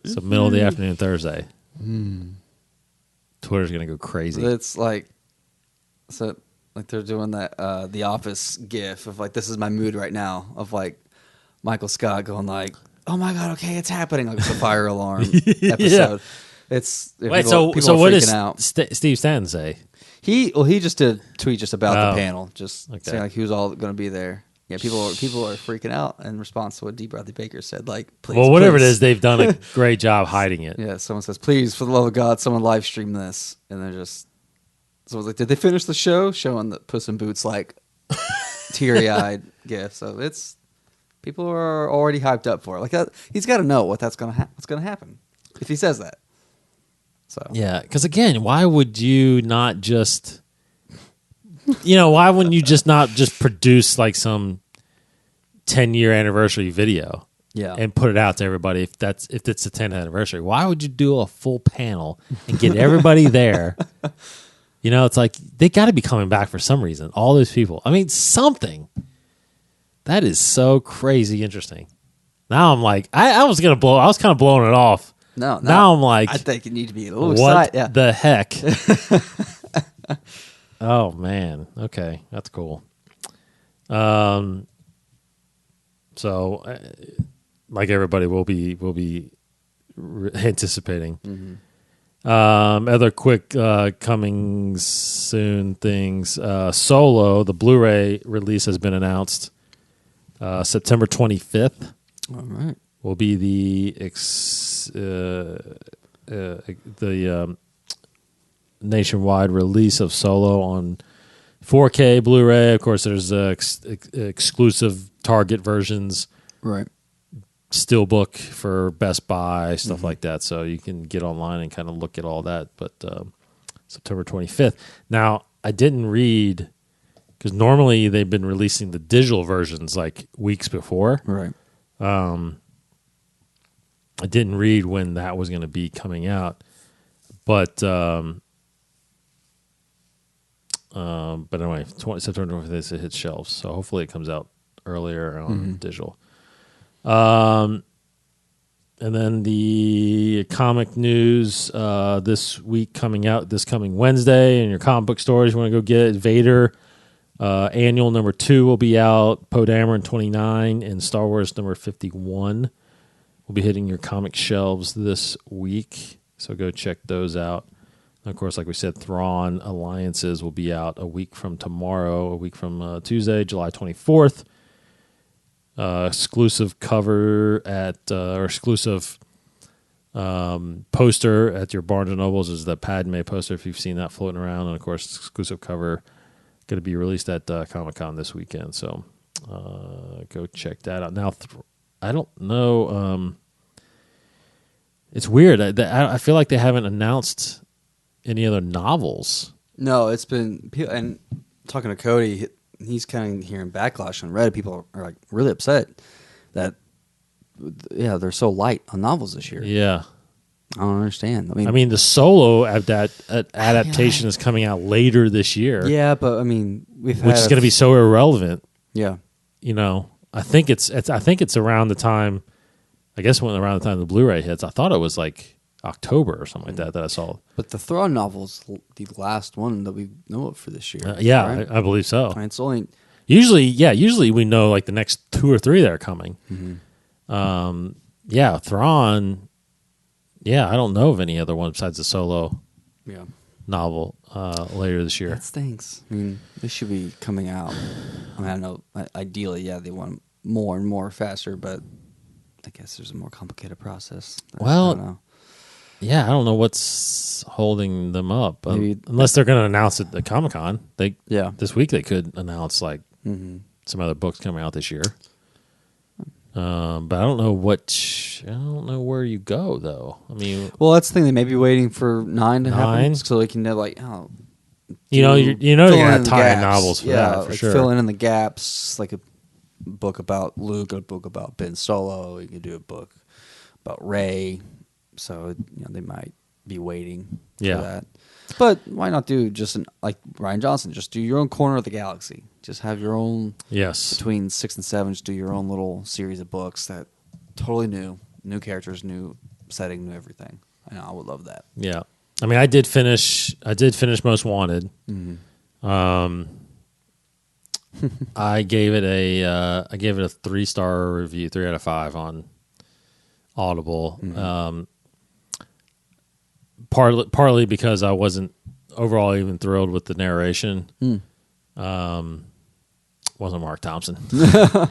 So middle of the afternoon Thursday. Twitter's gonna go crazy. It's like they're doing that The Office gif of like, this is my mood right now, of like Michael Scott going like, oh my god, okay, it's happening, like it's a fire alarm episode. It's Wait, people so are what freaking does out. Steve Stanton say? He just did a tweet just about the panel, just okay. saying like who's all going to be there. Yeah, people are freaking out in response to what D. Bradley Baker said. Like, please, Well, whatever please. it is, they've done a great job hiding it. Yeah, someone says, please, for the love of God, someone live stream this, and they're just. So I was like, did they finish the show? Showing the Puss in Boots like teary eyed gif. So it's people are already hyped up for it. Like that, he's got to know what's going to happen if he says that. So Yeah, because again, why would you not just, why wouldn't you just not just produce like some 10-year anniversary video? Yeah. And put it out to everybody if it's the 10th anniversary. Why would you do a full panel and get everybody there? It's like they got to be coming back for some reason. All those people. I mean, something. That is so crazy interesting. Now I'm like, I was kind of blowing it off. No. Now I'm like, I think you need to be a little what excited. Yeah. the heck? Oh man. Okay, that's cool. So, like everybody will be anticipating. Mm-hmm. Other quick coming soon things. Solo, the Blu-ray release has been announced. September 25th. All right. Will be the nationwide release of Solo on 4K Blu-ray. Of course, there's exclusive Target versions, Right. Steelbook for Best Buy, stuff like that. So you can get online and kind of look at all that. But September 25th. Now, I didn't read, because normally they've been releasing the digital versions like weeks before. Right. I didn't read when that was going to be coming out, but anyway, September 25th it hits shelves, so hopefully it comes out earlier on digital. And then the comic news this week coming out this coming Wednesday in your comic book stores. You want to go get it. Vader annual number 2 will be out. Poe Dameron 29 and Star Wars number 51 will be hitting your comic shelves this week. So go check those out. And of course, like we said, Thrawn Alliances will be out a week from tomorrow, a week from Tuesday, July 24th. Exclusive cover or exclusive poster at your Barnes & Nobles is the Padme poster, if you've seen that floating around. And, of course, exclusive cover going to be released at Comic-Con this weekend. So go check that out. Now, I don't know. It's weird. I feel like they haven't announced any other novels. No, it's been, and talking to Cody, he's kind of hearing backlash on Reddit. People are like really upset that, they're so light on novels this year. Yeah. I don't understand. I mean, the Solo adaptation is coming out later this year. Yeah, but I mean, which is going to be so irrelevant. Yeah. I think it's around the time. I guess around the time the Blu-ray hits. I thought it was like October or something like that I saw. But the Thrawn novel's the last one that we know of for this year. Yeah, right? I believe so. I mean, it's only Usually we know like the next 2 or 3 that are coming. Mm-hmm. Thrawn. Yeah, I don't know of any other one besides the Solo novel later this year. That stinks. I mean, they should be coming out. I mean, I know ideally, they want more and more faster, but I guess there's a more complicated process. Well, I don't know. Yeah, I don't know what's holding them up. Unless they're going to announce it at Comic-Con. This week they could announce like some other books coming out this year. But I don't know where you go though. I mean, well, that's the thing. They may be waiting for 9 to happen, so they can have like, you're going to have tie-in novels for that for sure. Fill in the gaps, like a book about Luke, a book about Ben Solo. You could do a book about Rey. So they might be waiting for that. But why not do just like Ryan Johnson? Just do your own corner of the galaxy. Just have your own. Yes. Between 6 and 7, just do your own little series of books that totally new characters, new setting, new everything. I would love that. Yeah. I mean, I did finish Most Wanted. I gave it a 3-star review, 3 out of 5 on Audible. Partly because I wasn't overall even thrilled with the narration. Wasn't Mark Thompson. It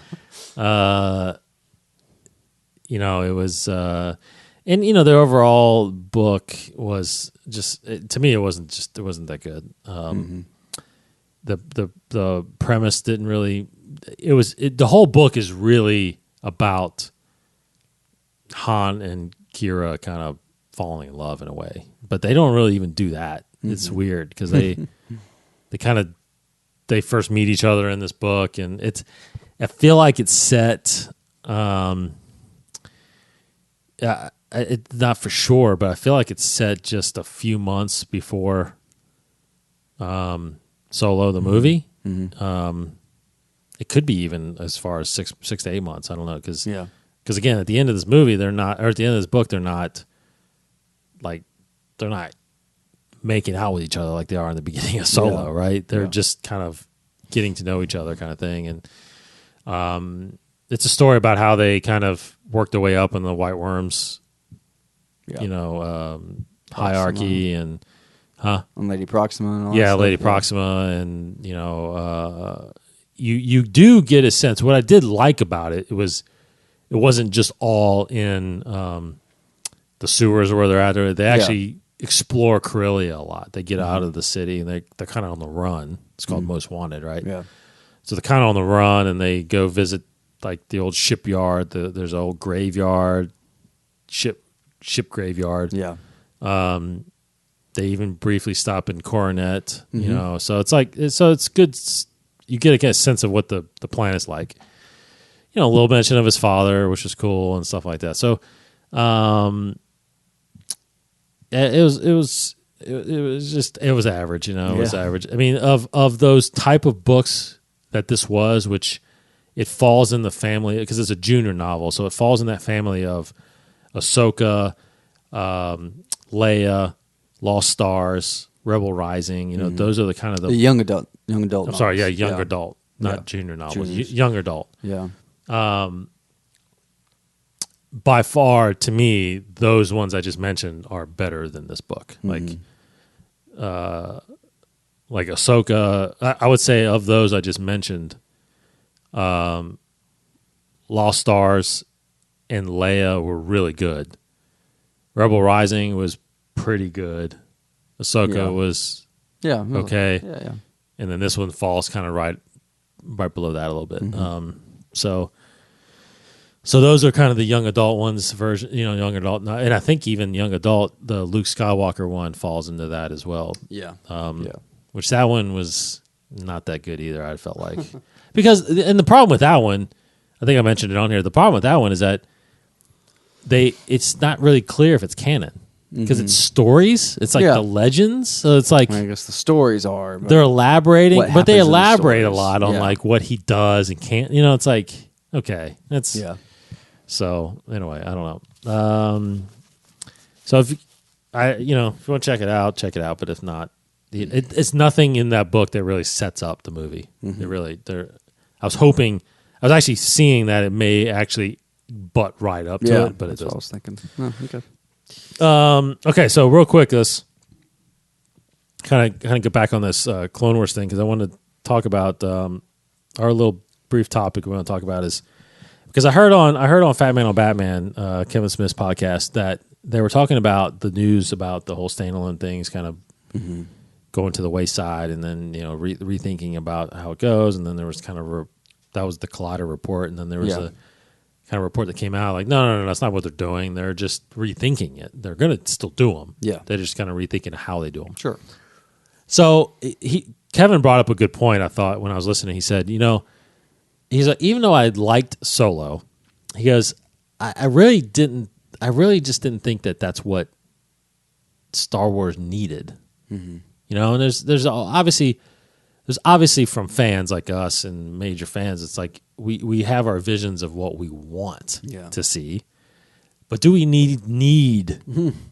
was, and the overall book was just, to me, it wasn't that good. The premise didn't really, the whole book is really about Han and Kira kind of falling in love in a way, but they don't really even do that. It's weird because they first meet each other in this book, and I feel like it's set, it's not for sure, but I feel like it's set just a few months before Solo the movie. It could be even as far as 6 to 8 months. I don't know because again, at the end of this movie, they're not, or at the end of this book, they're not making out with each other like they are in the beginning of Solo, right? They're just kind of getting to know each other, kind of thing, and it's a story about how they kind of worked their way up in the White Worms, hierarchy, and Lady Proxima and all that stuff. Lady Proxima, and you do get a sense. What I did like about it wasn't just all in the sewers where they're at. They actually explore Corellia a lot. They get out of the city, and they're kind of on the run. It's called Most Wanted, right? Yeah. So they're kind of on the run, and they go visit like the old shipyard. There's an old graveyard, ship graveyard. Yeah. They even briefly stop in Coronet, So it's it's good. You get a sense of what the planet's like. A little mention of his father, which is cool, and stuff like that. So, it was average. It was average. I mean, of those type of books that this was, which it falls in the family because it's a junior novel, so it falls in that family of Ahsoka, Leia, Lost Stars, Rebel Rising. Those are the kind of the young adult. I'm novels. sorry, young adult, not junior novels. Young adult. Yeah. By far, to me, those ones I just mentioned are better than this book. Like Ahsoka, I would say of those I just mentioned, Lost Stars and Leia were really good. Rebel Rising was pretty good. Ahsoka was okay. Yeah. And then this one falls kind of right below that a little bit. So those are kind of the young adult ones version, young adult, and I think even young adult, the Luke Skywalker one falls into that as well. Yeah. Which that one was not that good either. I felt like and the problem with that one, I think I mentioned it on here. The problem with that one is that it's not really clear if it's canon because it's stories. It's like the legends. So it's like I guess the stories are. They're elaborating, but they elaborate a stories. lot on like what he does and can't. It's like okay, that's So anyway, I don't know. So if you want to check it out. But if not, it's nothing in that book that really sets up the movie. I was actually seeing that it may actually butt right up to it, but that's it what I doesn't. was thinking. Oh, okay. Okay, so real quick, let's kind of get back on this Clone Wars thing because I want to talk about our little brief topic we want to talk about is because I heard on Fat Man on Batman, Kevin Smith's podcast, that they were talking about the news about the whole standalone things kind of going to the wayside, and then rethinking about how it goes, and then there was kind of that was the Collider report, and then there was a kind of report that came out like no, that's not what they're doing. They're just rethinking it. They're going to still do them. Yeah, they're just kind of rethinking how they do them. Sure. So Kevin brought up a good point. I thought when I was listening, he said, he's like, even though I liked Solo, he goes, I really just didn't think that that's what Star Wars needed. And there's obviously from fans like us and major fans, it's like we have our visions of what we want to see, but do we need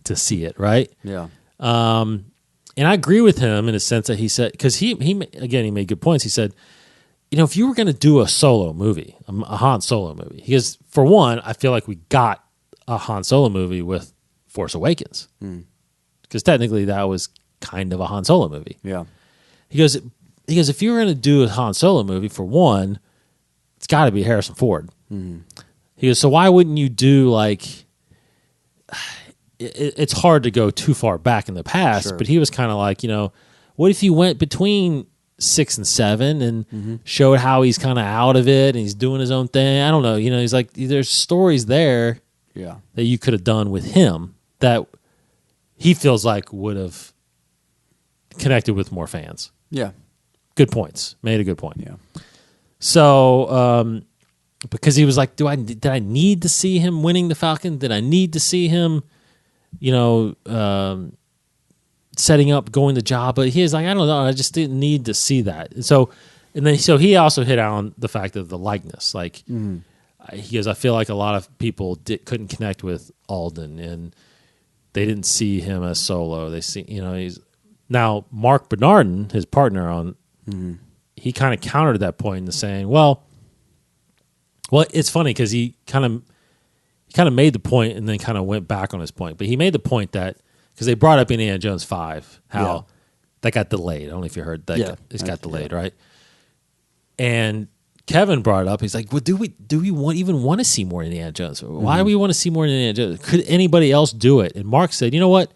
to see it, right? Yeah. And I agree with him in a sense that he said, because he made good points. He said, if you were going to do a solo movie, a Han Solo movie, because for one, I feel like we got a Han Solo movie with Force Awakens, because technically that was kind of a Han Solo movie. Yeah. He goes, if you were going to do a Han Solo movie, for one, it's got to be Harrison Ford. He goes, so why wouldn't you do like? It's hard to go too far back in the past, but he was kind of like, what if you went between 6 and 7 and showed how he's kind of out of it and he's doing his own thing? I don't know. He's like, there's stories there that you could have done with him that he feels like would have connected with more fans. Yeah. Good points. Made a good point. Yeah. So, because he was like, did I need to see him winning the Falcon? Did I need to see him, setting up, going the job? But he was like, I don't know. I just didn't need to see that. And so he also hit on the fact of the likeness. Like, he goes, I feel like a lot of people couldn't connect with Alden, and they didn't see him as Solo. They see, he's now Mark Bernardin, his partner on. He kind of countered that point into saying, well, it's funny because he kind of made the point and then kind of went back on his point. But he made the point that because they brought up Indiana Jones 5, how that got delayed. I don't know if you heard that. It got delayed, right? And Kevin brought it up. He's like, well, do we even want to see more Indiana Jones? Why do we want to see more Indiana Jones? Could anybody else do it? And Mark said, you know what?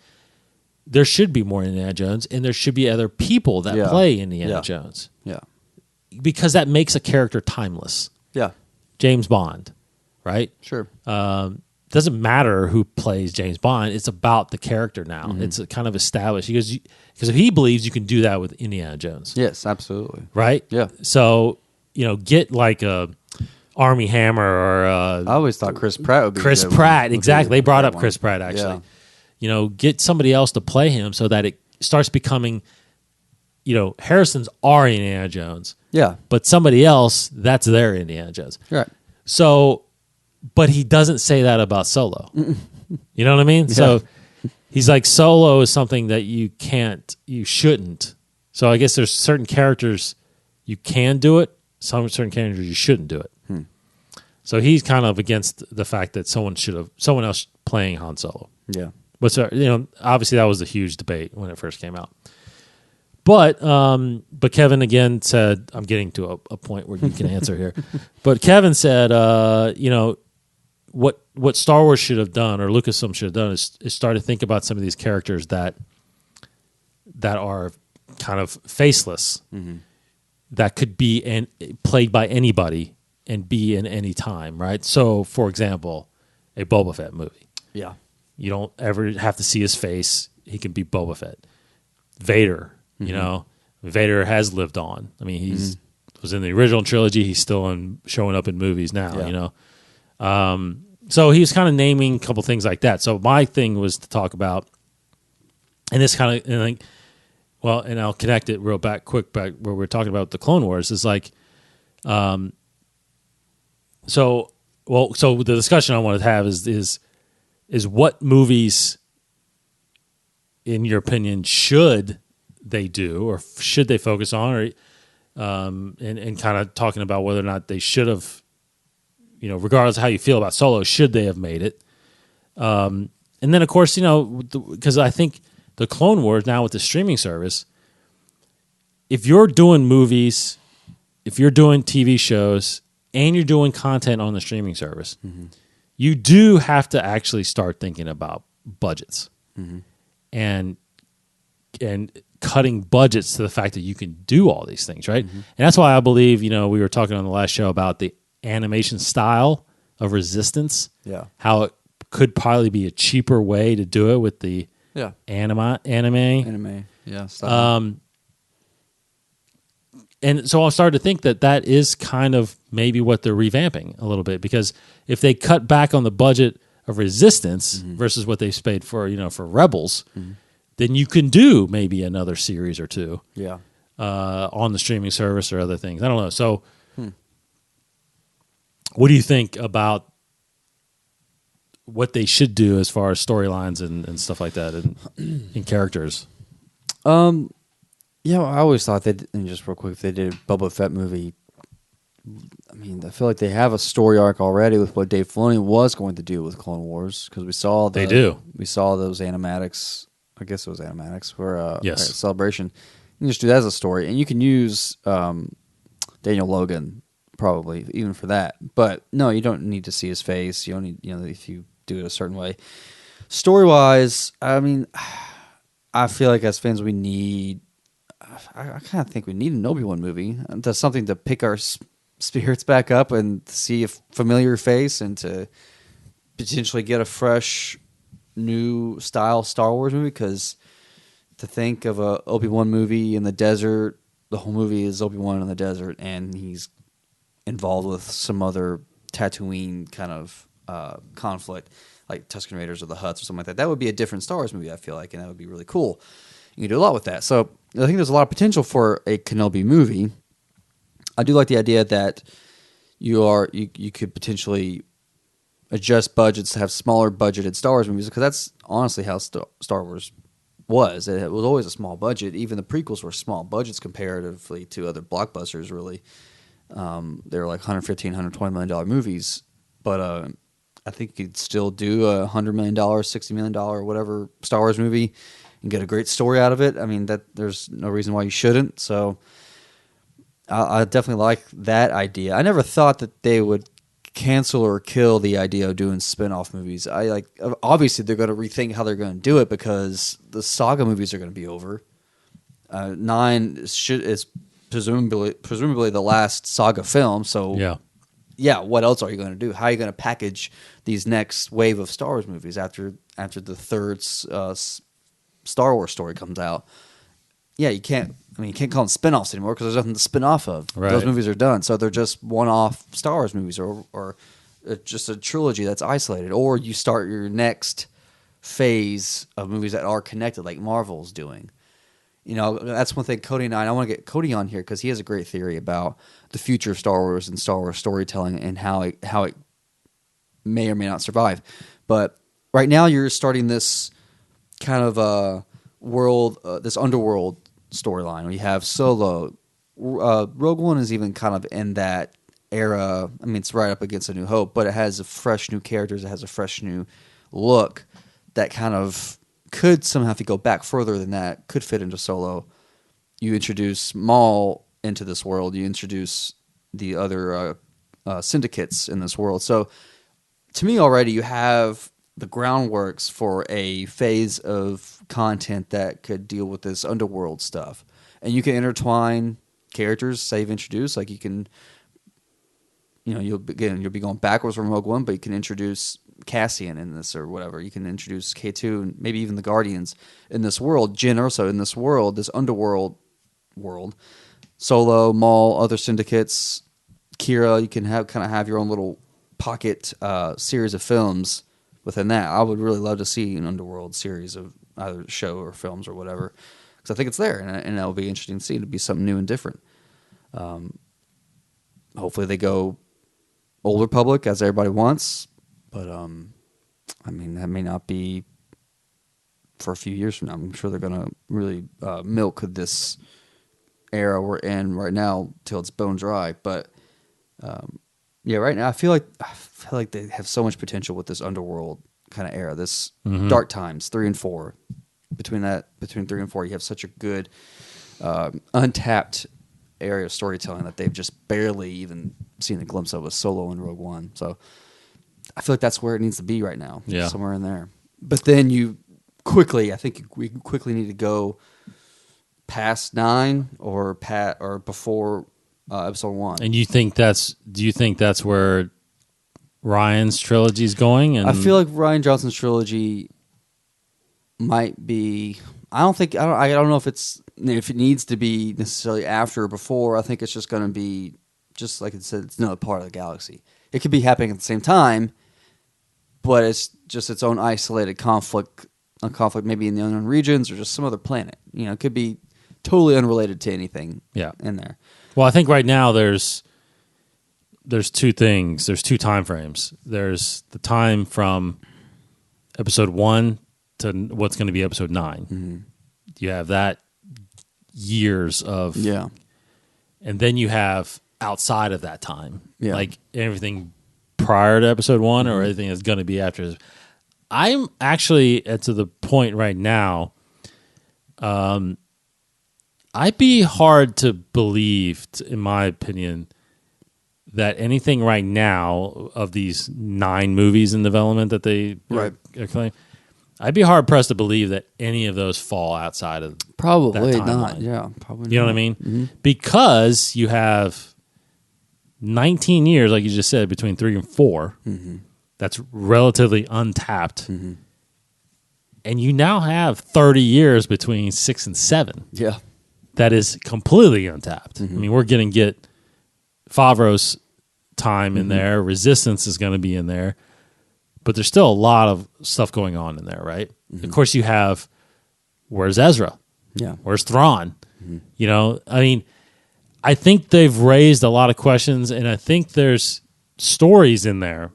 There should be more Indiana Jones, and there should be other people that play Indiana Jones. Yeah. Because that makes a character timeless. Yeah. James Bond, right? Sure. Doesn't matter who plays James Bond. It's about the character now. It's kind of established. Because if he believes you can do that with Indiana Jones. Yes, absolutely. Right? Yeah. So, get like a Army Hammer or I always thought Chris Pratt would be Chris Pratt, exactly. They brought up Chris Pratt, actually. Yeah. Get somebody else to play him so that it starts becoming, Harrison's our Indiana Jones. Yeah. But somebody else, that's their Indiana Jones. Right. So, but he doesn't say that about Solo. You know what I mean? Yeah. So he's like, Solo is something that you shouldn't. So I guess there's certain characters you can do it, certain characters you shouldn't do it. So he's kind of against the fact that someone else playing Han Solo. Yeah. Obviously that was a huge debate when it first came out. But Kevin again said, I'm getting to a point where you can answer here. But Kevin said, what Star Wars should have done, or Lucasfilm should have done, is start to think about some of these characters that are kind of faceless, that could be played by anybody and be in any time, right? So, for example, a Boba Fett movie. Yeah. You don't ever have to see his face. He can be Boba Fett. Vader. Vader has lived on. I mean, he's was in the original trilogy. He's still showing up in movies now. So he was kind of naming a couple things like that. So my thing was to talk about, and I'll connect it quick back where we're talking about the Clone Wars is like, so the discussion I wanted to have is what movies, in your opinion, should they do, or should they focus on, or and kind of talking about whether or not they should have, regardless of how you feel about Solo, should they have made it? And then, of course, because I think the Clone Wars now with the streaming service, if you're doing movies, if you're doing TV shows, and you're doing content on the streaming service, you do have to actually start thinking about budgets and cutting budgets to the fact that you can do all these things, right? And that's why I believe, we were talking on the last show about the animation style of Resistance, how it could probably be a cheaper way to do it with the anime. Style. And so I started to think that is kind of maybe what they're revamping a little bit, because if they cut back on the budget of Resistance versus what they paid for, for Rebels, then you can do maybe another series or two on the streaming service or other things. I don't know. So what do you think about what they should do as far as storylines and stuff like that and characters. Yeah, I always thought that, and just real quick, if they did a Boba Fett movie, I mean, I feel like they have a story arc already with what Dave Filoni was going to do with Clone Wars, because we saw They do. We saw those animatics. I guess it was animatics for Yes. Celebration. You can just do that as a story, and you can use Daniel Logan probably even for that. But no, you don't need to see his face. You only if you do it a certain way. Story wise, I mean, I feel like as fans we need. I kind of think we need an Obi-Wan movie. That's something to pick our spirits back up and see a familiar face and to potentially get a fresh, new style Star Wars movie. Because to think of a Obi-Wan movie in the desert, the whole movie is Obi-Wan in the desert, and he's involved with some other Tatooine kind of conflict, like Tusken Raiders or the Hutts or something like that. That would be a different Star Wars movie, I feel like, and that would be really cool. You can do a lot with that. So I think there's a lot of potential for a Kenobi movie. I do like the idea that you could potentially adjust budgets to have smaller budgeted Star Wars movies, because that's honestly how Star Wars was. It was always a small budget. Even the prequels were small budgets comparatively to other blockbusters, really. They were like $115, $120 million movies. But I think you could still do a $100 million, $60 million, whatever Star Wars movie and get a great story out of it. I mean, there's no reason why you shouldn't. So I definitely like that idea. I never thought that they would cancel or kill the idea of doing spin-off movies. Obviously they're going to rethink how they're going to do it, because the saga movies are going to be over. 9 is presumably the last saga film. So yeah, what else are you going to do? How are you going to package these next wave of Star Wars movies after the third Star Wars story comes out? Yeah, you can't call them spin-offs anymore, because there's nothing to spin off of. Right. Those movies are done. So they're just one-off Star Wars movies, or just a trilogy that's isolated. Or you start your next phase of movies that are connected, like Marvel's doing. That's one thing Cody and I want to get Cody on here, because he has a great theory about the future of Star Wars and Star Wars storytelling and how it may or may not survive. But right now you're starting this kind of world, this underworld storyline. We have Solo. Rogue One is even kind of in that era. I mean, it's right up against A New Hope, but it has a fresh new characters. It has a fresh new look that kind of could somehow, if you go back further than that, could fit into Solo. You introduce Maul into this world. You introduce the other syndicates in this world. So to me already, you have the groundworks for a phase of content that could deal with this underworld stuff. And you can intertwine characters, say you've introduced, like you can, you'll be going backwards from Rogue One, but you can introduce Cassian in this or whatever. You can introduce K2 and maybe even the Guardians in this world, Jyn Erso in this world, this underworld world. Solo, Maul, other syndicates, Kira, you can have your own little pocket series of films within that. I would really love to see an underworld series of either show or films or whatever, because I think it's there, and that would be interesting to see. It'd be something new and different. Hopefully they go Old Republic as everybody wants, but I mean, that may not be for a few years from now. I'm sure they're going to really milk this era we're in right now till it's bone dry. But yeah, right now I feel like they have so much potential with this underworld kind of era, this Dark Times 3 and 4. Between 3 and 4, you have such a good untapped area of storytelling that they've just barely even seen a glimpse of with Solo and Rogue One. So I feel like that's where it needs to be right now, somewhere in there. But then I think we quickly need to go past 9 or before episode 1. And do you think that's where Ryan's trilogy is going? And I feel like Rian Johnson's trilogy might be. I don't know if it needs to be necessarily after or before. I think it's just going to be, just like it said, it's another part of the galaxy. It could be happening at the same time, but it's just its own isolated conflict. A conflict maybe in the unknown regions or just some other planet. It could be totally unrelated to anything. In there. Well, I think right now there's two things. There's two time frames. There's the time from episode 1 to what's going to be episode 9. Mm-hmm. You have that years of and then you have outside of that time, like everything prior to episode 1 or everything that's going to be after. I'm actually to the point right now. I'd be hard to believe, in my opinion, that anything right now of these 9 movies in development that they are claiming, I'd be hard pressed to believe that any of those fall outside of probably that not. timeline. Yeah, probably. You know what I mean? Mm-hmm. Because you have 19 years, like you just said, between 3 and 4. Mm-hmm. That's relatively untapped. Mm-hmm. And you now have 30 years between 6 and 7. Yeah. That is completely untapped. Mm-hmm. I mean, we're going to get Favreau's time in there. Resistance is going to be in there. But there's still a lot of stuff going on in there, right? Mm-hmm. Of course, you have, where's Ezra? Yeah. Where's Thrawn? Mm-hmm. You know, I mean, I think they've raised a lot of questions, and I think there's stories in there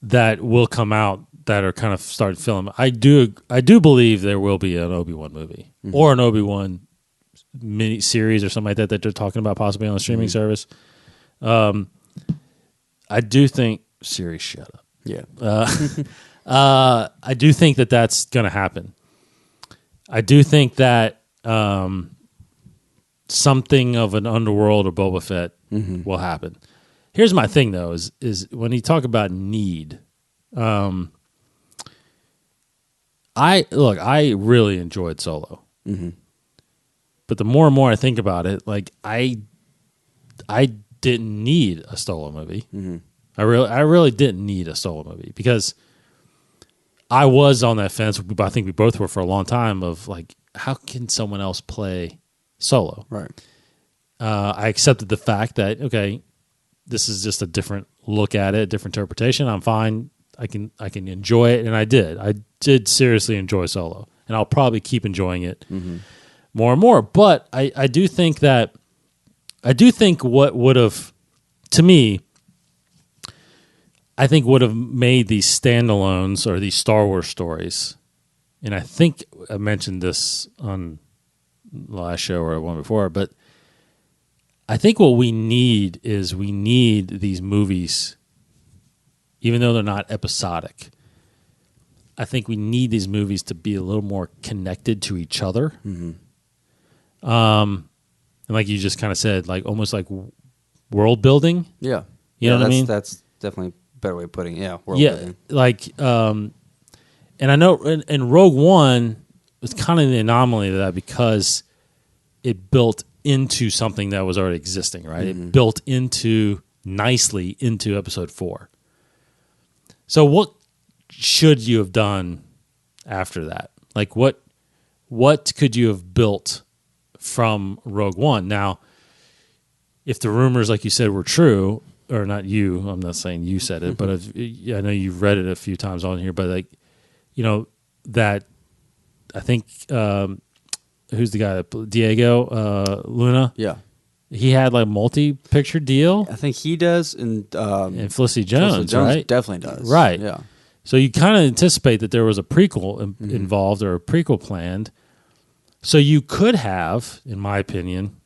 that will come out that are kind of started filming. I do believe there will be an Obi-Wan movie or an Obi-Wan mini series or something like that they're talking about possibly on a streaming service. I do think Siri, shut up. Yeah. I do think that that's going to happen. I do think that something of an underworld or Boba Fett will happen. Here's my thing, though, is when you talk about need, I really enjoyed Solo. Mm-hmm. But the more and more I think about it, like I didn't need a Solo movie. Mm-hmm. I really didn't need a Solo movie because I was on that fence. I think we both were for a long time of like, how can someone else play Solo? Right. I accepted the fact that, okay, this is just a different look at it, different interpretation. I'm fine. I can enjoy it, and I did. I did seriously enjoy Solo, and I'll probably keep enjoying it more and more. But I do think what would have, to me, I think would have made these standalones or these Star Wars stories, and I think I mentioned this on the last show or one before, but I think what we need is these movies, even though they're not episodic. I think we need these movies to be a little more connected to each other. Mm-hmm. And like you just kind of said, like almost like world building. Yeah. You know what I mean? That's definitely a better way of putting it. Yeah. World building. Like, and I know in Rogue One was kind of the anomaly to that because it built into something that was already existing, right? Mm-hmm. It built nicely into episode 4. So what should you have done after that? Like what could you have built from Rogue One? Now, if the rumors, like you said, were true, or not you, I'm not saying you said it, but I know you've read it a few times on here, but like, you know, that I think, who's the guy? Diego Luna? Yeah. He had like a multi-picture deal. I think he does, and Felicity Jones, right? Definitely does. Right. Yeah. So you kind of anticipate that there was a prequel involved or a prequel planned. So you could have, in my opinion,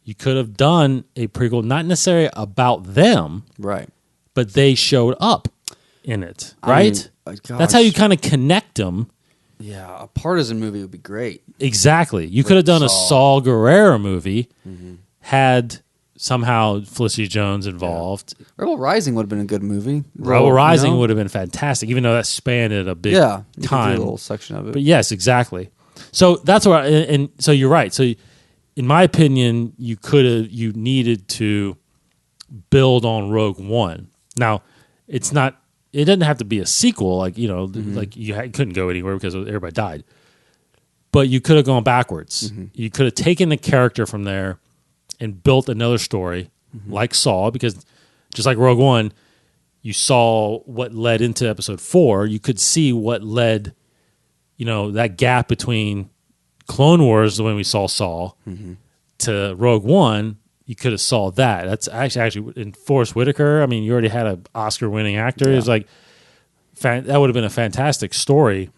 you could have done a prequel, not necessarily about them, right? But they showed up in it, right? I mean, that's how you kind of connect them. Yeah, a partisan movie would be great. Exactly. You could have done a Saul Guerrero movie, had somehow Felicity Jones involved. Yeah. Rebel Rising would have been a good movie. Rebel Rising would have been fantastic, even though that spanned a big time. A little section of it. But yes, exactly. So that's what, and so you're right. So in my opinion, you needed to build on Rogue One. Now, it doesn't have to be a sequel, like, you know, like you couldn't go anywhere because everybody died. But you could have gone backwards. Mm-hmm. You could have taken the character from there and built another story like Saw, because just like Rogue One, you saw what led into episode 4. You could see what led, you know, that gap between Clone Wars, when we saw Saw, to Rogue One. You could have saw that. That's actually in Forrest Whitaker. I mean, you already had an Oscar-winning actor. Yeah. It's like, that would have been a fantastic story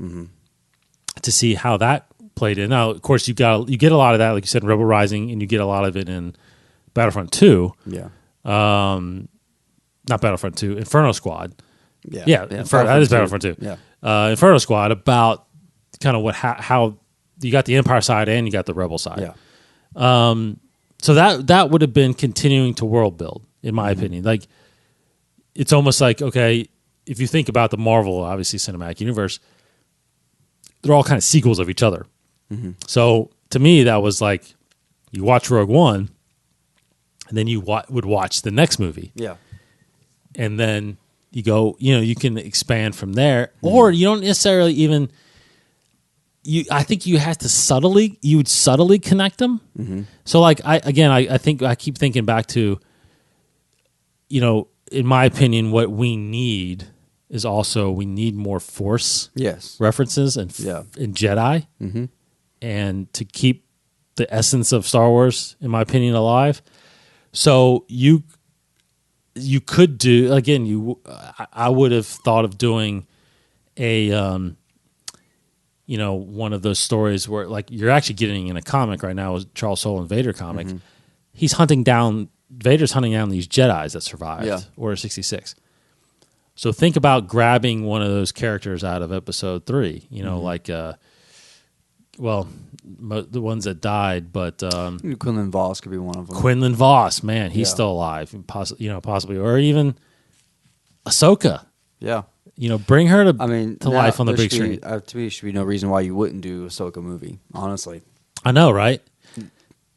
to see how that played in. Now, of course, you get a lot of that, like you said, in Rebel Rising, and you get a lot of it in Battlefront 2. Yeah. Not Battlefront 2, Inferno Squad. Yeah. That is Battlefront 2. Yeah. Inferno Squad, about kind of how you got the Empire side and you got the Rebel side. Yeah. So that would have been continuing to world build, in my opinion. Like, it's almost like, okay, if you think about the Marvel, obviously, cinematic universe, they're all kind of sequels of each other. So to me, that was like, you watch Rogue One, and then you would watch the next movie. Yeah. And then you go, you can expand from there. Or you don't necessarily even... I think you have to subtly connect them. So, like, I think I keep thinking back to, in my opinion, what we need is also we need more Force references and Jedi, and to keep the essence of Star Wars, in my opinion, alive. So you could do, again, I would have thought of doing a one of those stories where, like, you're actually getting in a comic right now, is Charles Soule and Vader comic. Vader's hunting down these Jedis that survived Order 66. So think about grabbing one of those characters out of Episode 3. Like, the ones that died, but Quinlan Vos could be one of them. Quinlan Vos, man, he's still alive, possibly, or even Ahsoka. Yeah. Bring her to life on the big screen. To me, there should be no reason why you wouldn't do a Ahsoka movie, honestly. I know, right?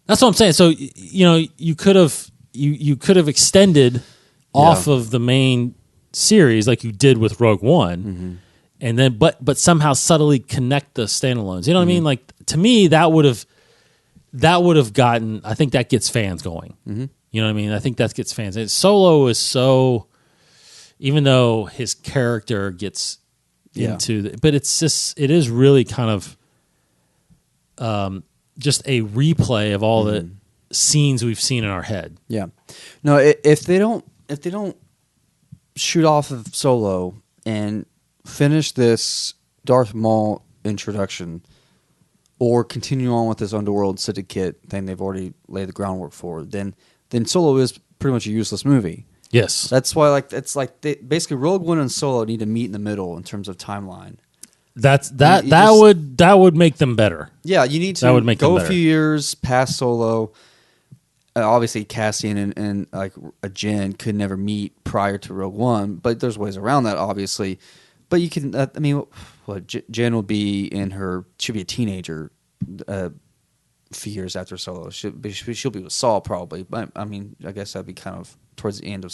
That's what I'm saying. So, you could have extended off of the main series like you did with Rogue One, and then but somehow subtly connect the standalones. You know what I mean? Like, to me, that would have gotten. I think that gets fans going. You know what I mean? I think that gets fans. And Solo is so. Even though his character gets into but it is really kind of just a replay of all the scenes we've seen in our head. Yeah. No, if they don't shoot off of Solo and finish this Darth Maul introduction or continue on with this Underworld Syndicate thing they've already laid the groundwork for, then Solo is pretty much a useless movie. Yes, that's why. Basically, Rogue One and Solo need to meet in the middle in terms of timeline. That would make them better. Yeah, you need to go a few years past Solo. Obviously, Cassian and like a Jen could never meet prior to Rogue One, but there's ways around that, obviously. But you can. Jen will be she'll be a teenager. A few years after Solo, she'll be with Saul probably. But I guess that'd be kind of towards the end of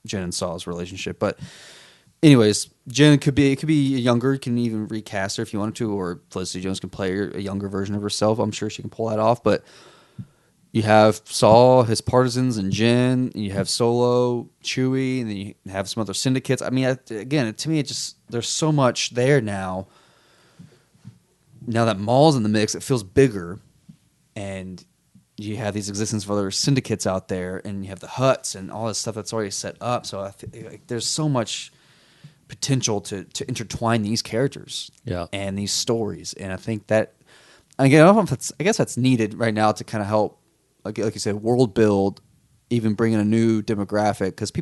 Jen and Saul's relationship. But anyways, Jen could be younger. You can even recast her if you wanted to, or Felicity Jones can play a younger version of herself. I'm sure she can pull that off. But you have Saul, his partisans, and Jen. And you have Solo, Chewie, and then you have some other syndicates. Again, to me, there's so much there now. Now that Maul's in the mix, it feels bigger, and you have these existence of other syndicates out there, and you have the Hutts and all this stuff that's already set up. So I feel like there's so much potential to intertwine these characters and these stories. And I think that, again, I don't know if I guess that's needed right now to kind of help, like you said, world build, even bring in a new demographic, because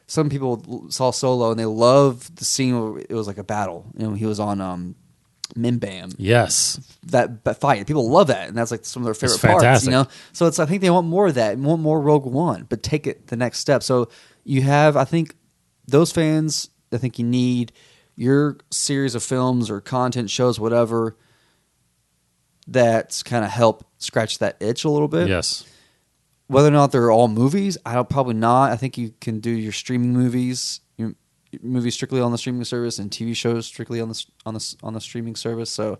some people saw Solo and they loved the scene where it was like a battle. He was on Mimbam. Yes. That fight. People love that, and that's like some of their favorite parts. So I think they want more of that and want more Rogue One, but take it the next step. So you have, I think, those fans. I think you need your series of films or content shows, whatever, that's kind of help scratch that itch a little bit. Yes. Whether or not they're all movies, probably not. I think you can do your streaming movies. Movies strictly on the streaming service and TV shows strictly on the streaming service. So it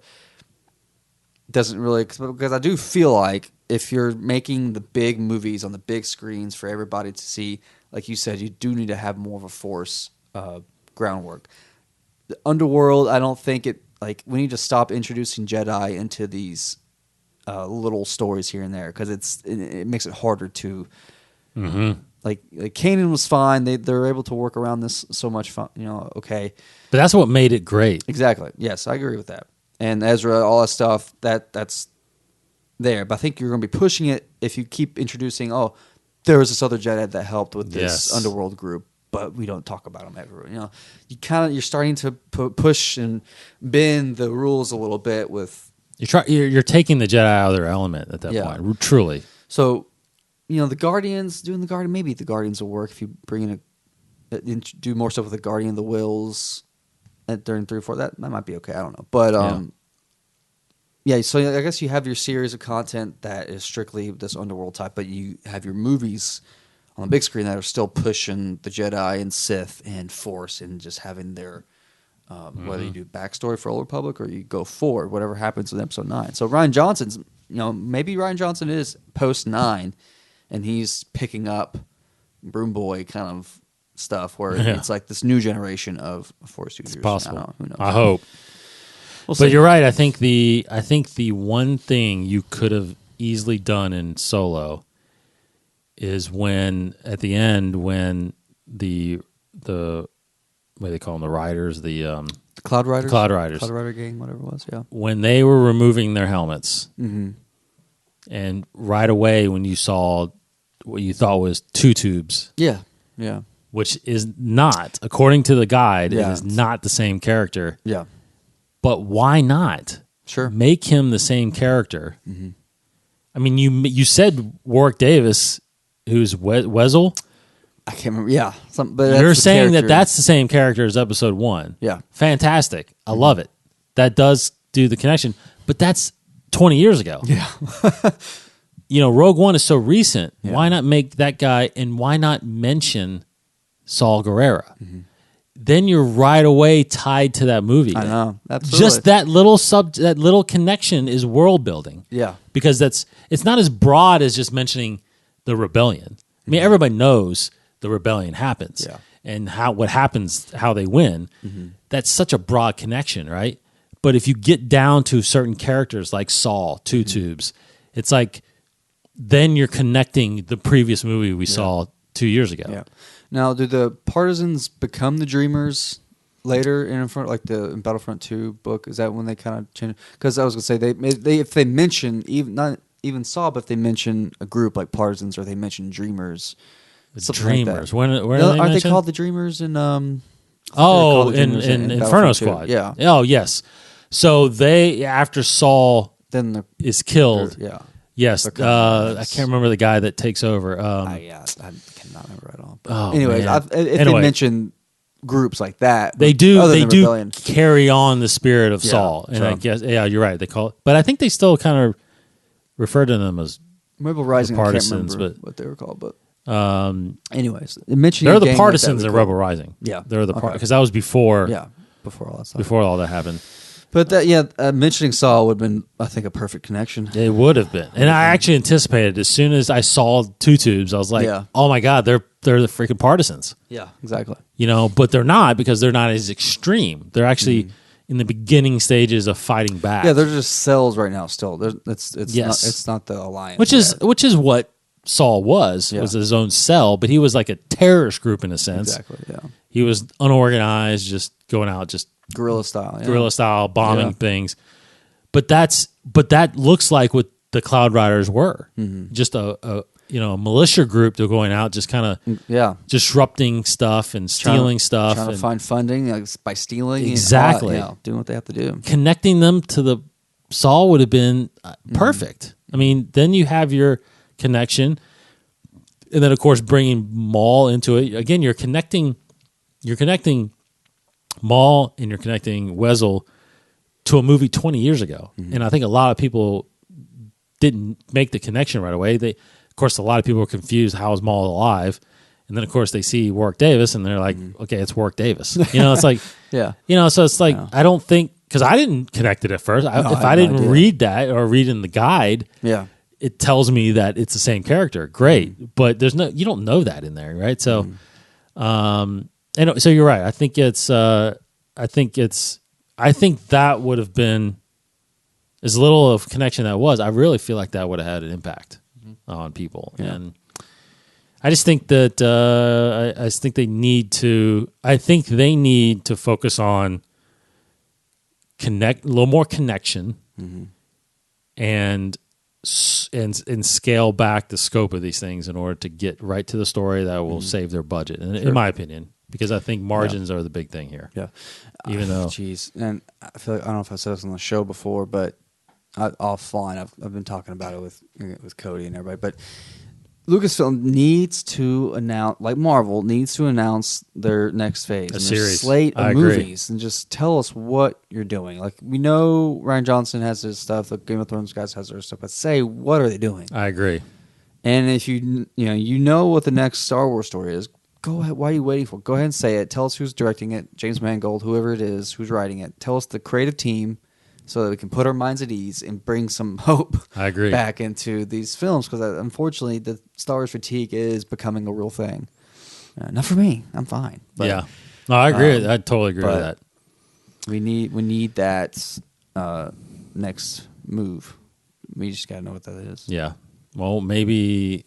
doesn't really, because I do feel like if you're making the big movies on the big screens for everybody to see, like you said, you do need to have more of a Force groundwork. The Underworld, I don't think we need to stop introducing Jedi into these little stories here and there, because it makes it harder to like Kanan was fine. They're able to work around this so much fun. Okay. But that's what made it great. Exactly. Yes, I agree with that. And Ezra, all that stuff, that's there. But I think you're going to be pushing it if you keep introducing, there was this other Jedi that helped with this underworld group, but we don't talk about them ever. You're starting to push and bend the rules a little bit with. You're taking the Jedi out of their element at that point, truly. So, the Guardians, maybe the Guardians will work if you bring in do more stuff with the Guardian of the Wills during 3 or 4. That might be okay. I don't know. But, so I guess you have your series of content that is strictly this underworld type, but you have your movies on the big screen that are still pushing the Jedi and Sith and Force and just having their, whether you do backstory for Old Republic or you go forward, whatever happens with Episode 9. So Rian Johnson's, maybe Rian Johnson is post 9 and he's picking up Broom Boy kind of stuff where it's like this new generation of Force users. It's possible. Who knows? I hope. But you're right. I think the one thing you could have easily done in Solo is when at the end when the what do they call them, the riders, the Cloud Riders, Cloud Riders, Cloud Rider gang, whatever it was. Yeah, when they were removing their helmets, and right away when you saw what you thought was 2 tubes, yeah, which is not, according to the guide, it is not the same character. Yeah. But why not? Sure. Make him the same character. Mm-hmm. I mean, you said Warwick Davis, who's Wessel. I can't remember. Yeah. But you're saying that's the same character as Episode 1. Yeah. Fantastic. I love it. That does do the connection. But that's 20 years ago. Yeah. Rogue One is so recent. Yeah. Why not make that guy, and why not mention Saul Guerrero? Mm-hmm. Then you're right away tied to that movie. I know, absolutely. Just that little connection is world building. Yeah, because it's not as broad as just mentioning the rebellion. I mean, everybody knows the rebellion happens, and what happens, how they win. Mm-hmm. That's such a broad connection, right? But if you get down to certain characters like Saul, 2 tubes, it's like then you're connecting the previous movie we saw 2 years ago. Yeah. Now, do the partisans become the dreamers later in Battlefront 2 book? Is that when they kind of change? Because I was going to say they if they mention not even Saw, but if they mention a group like partisans or they mention dreamers, dreamers. Like when aren't they called the dreamers in? In Inferno Squad. Yeah. Oh yes. So they after Saul is killed. Yes, I can't remember the guy that takes over. I cannot remember at all. But anyways, if they mention groups like that, they do. They do Rebellion. Carry on the spirit of Saul, and I guess you're right. They call it, but I think they still kind of refer to them as Rebel Rising. Partisans, I can't remember what they were called, but anyways, mentioning they're the partisans in Rebel Rising. Yeah, they're the because that was before. Yeah, before all that stuff. Before all that happened. But mentioning Saul would have been, I think, a perfect connection. It would have been, and I actually anticipated as soon as I saw 2 tubes, I was like, "Oh my god, they're the freaking partisans." Yeah, exactly. But they're not because they're not as extreme. They're actually in the beginning stages of fighting back. Yeah, they're just cells right now. Still, it's not the alliance. Which is what Saul was his own cell, but he was like a terrorist group in a sense. Exactly. Yeah, he was unorganized, just going out, just. Guerrilla style, bombing things, but that looks like what the Cloud Riders were, just a militia group. They're going out, just kind of disrupting stuff and stealing stuff, trying to find funding by stealing, exactly, doing what they have to do. Connecting them to the Saul would have been perfect. I mean, then you have your connection, and then of course bringing Maul into it again. You're connecting Maul and you're connecting Wessel to a movie 20 years ago. And I think a lot of people didn't make the connection right away. Of course, a lot of people were confused, how is Maul alive? And then, of course, they see Warwick Davis and they're like, okay, it's Warwick Davis. It's like, so it's like, I don't think, because I didn't connect it at first. If I didn't read that or read in the guide, it tells me that it's the same character. Great. But you don't know that in there, right? So, and so you're right. I think that would have been as little of connection that was. I really feel like that would have had an impact on people, and I just think that I just think they need to. I think they need to focus on a little more connection, and scale back the scope of these things in order to get right to the story that will save their budget. And in my opinion, because I think margins are the big thing here. Yeah. Even though, jeez, and I feel like I don't know if I said this on the show before, but offline I've been talking about it with Cody and everybody, but Lucasfilm needs to announce, like Marvel needs to announce their next phase, a series, slate of I agree. movies, and just tell us what you're doing. Like we know Rian Johnson has his stuff, the Game of Thrones guys has their stuff, but say what are they doing? I agree. And if you know what the next Star Wars story is, go ahead. Why are you waiting for? Go ahead and say it. Tell us who's directing it, James Mangold, whoever it is, who's writing it. Tell us the creative team, so that we can put our minds at ease and bring some hope. I agree. Back into these films, because unfortunately the Star Wars fatigue is becoming a real thing. Not for me. I'm fine. But, yeah, no, I agree. I totally agree with that. We need that next move. We just gotta know what that is. Yeah. Well, maybe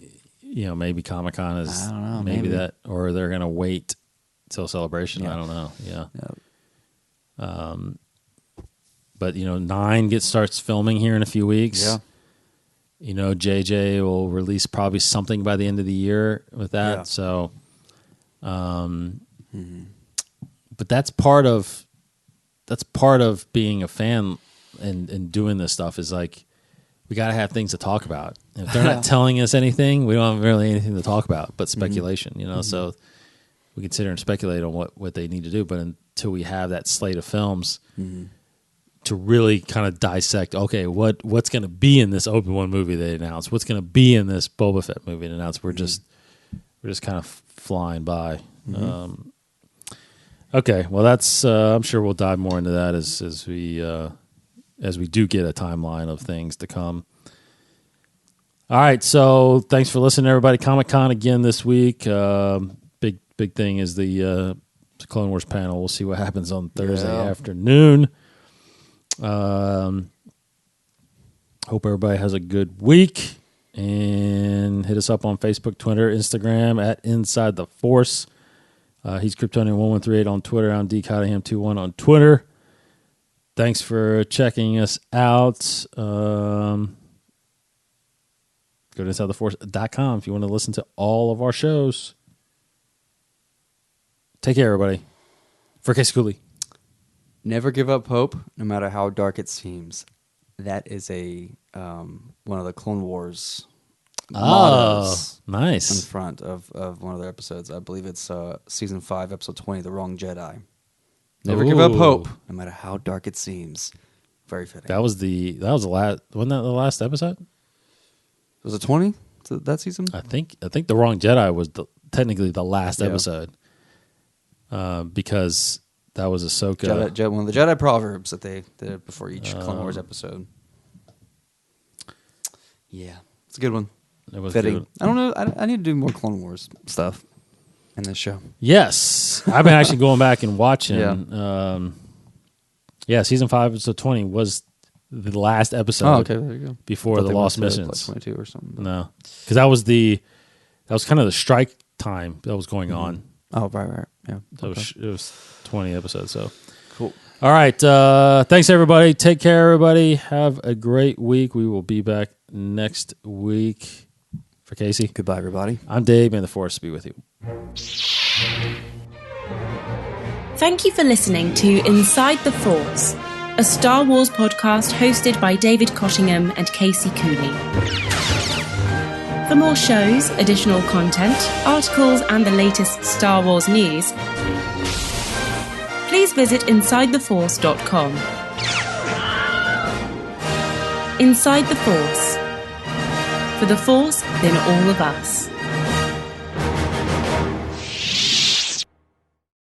Comic-Con is. I don't know. Maybe that, or they're gonna wait till Celebration. Yeah. I don't know. Yeah. But 9 starts filming here in a few weeks. Yeah. JJ will release probably something by the end of the year with that. Yeah. So, but that's part of being a fan and doing this stuff is like, we got to have things to talk about. And if they're not telling us anything, we don't have really anything to talk about but speculation, so we can sit here and speculate on what they need to do. But until we have that slate of films, to really kind of dissect, okay, what's going to be in this Obi-Wan movie they announced? What's going to be in this Boba Fett movie they announced? We're just kind of flying by. Okay, well, that's I'm sure we'll dive more into that as we do get a timeline of things to come. All right, so thanks for listening, everybody. Comic-Con again this week. Big thing is the Clone Wars panel. We'll see what happens on Thursday afternoon. Hope everybody has a good week, and hit us up on Facebook, Twitter, Instagram at Inside the Force. He's Kryptonian1138 on Twitter. I'm DCottingham21 on Twitter. Thanks for checking us out. Go to InsideTheForce.com if you want to listen to all of our shows. Take care, everybody. For Casey Cooley. Never give up hope, no matter how dark it seems. That is one of the Clone Wars mottos. Nice. In front of one of their episodes. I believe it's season 5, episode 20, The Wrong Jedi. Never give up hope, no matter how dark it seems. Very fitting. That was the last. Wasn't that the last episode? Was it 20? That season? I think The Wrong Jedi was technically the last episode. Because that was Ahsoka. One of the Jedi proverbs that they did before each Clone Wars episode. Yeah, it's a good one. It was fitting. good. I don't know. I need to do more Clone Wars stuff in this show. Yes, I've been actually going back and watching. Season 5, episode 20 was the last episode. Oh, okay, there you go. Before the Lost Missions, like 22 or something. No, because that was kind of the strike time that was going on. Oh, right, yeah. It was 20 episodes. So cool. All right, thanks everybody. Take care, everybody. Have a great week. We will be back next week. For Casey, goodbye, everybody. I'm Dave. May the Force be with you. Thank you for listening to Inside the Force, a Star Wars podcast hosted by David Cottingham and Casey Cooley. For more shows, additional content, articles, and the latest Star Wars news, please visit InsideTheForce.com. Inside the Force. For the Force in all of us.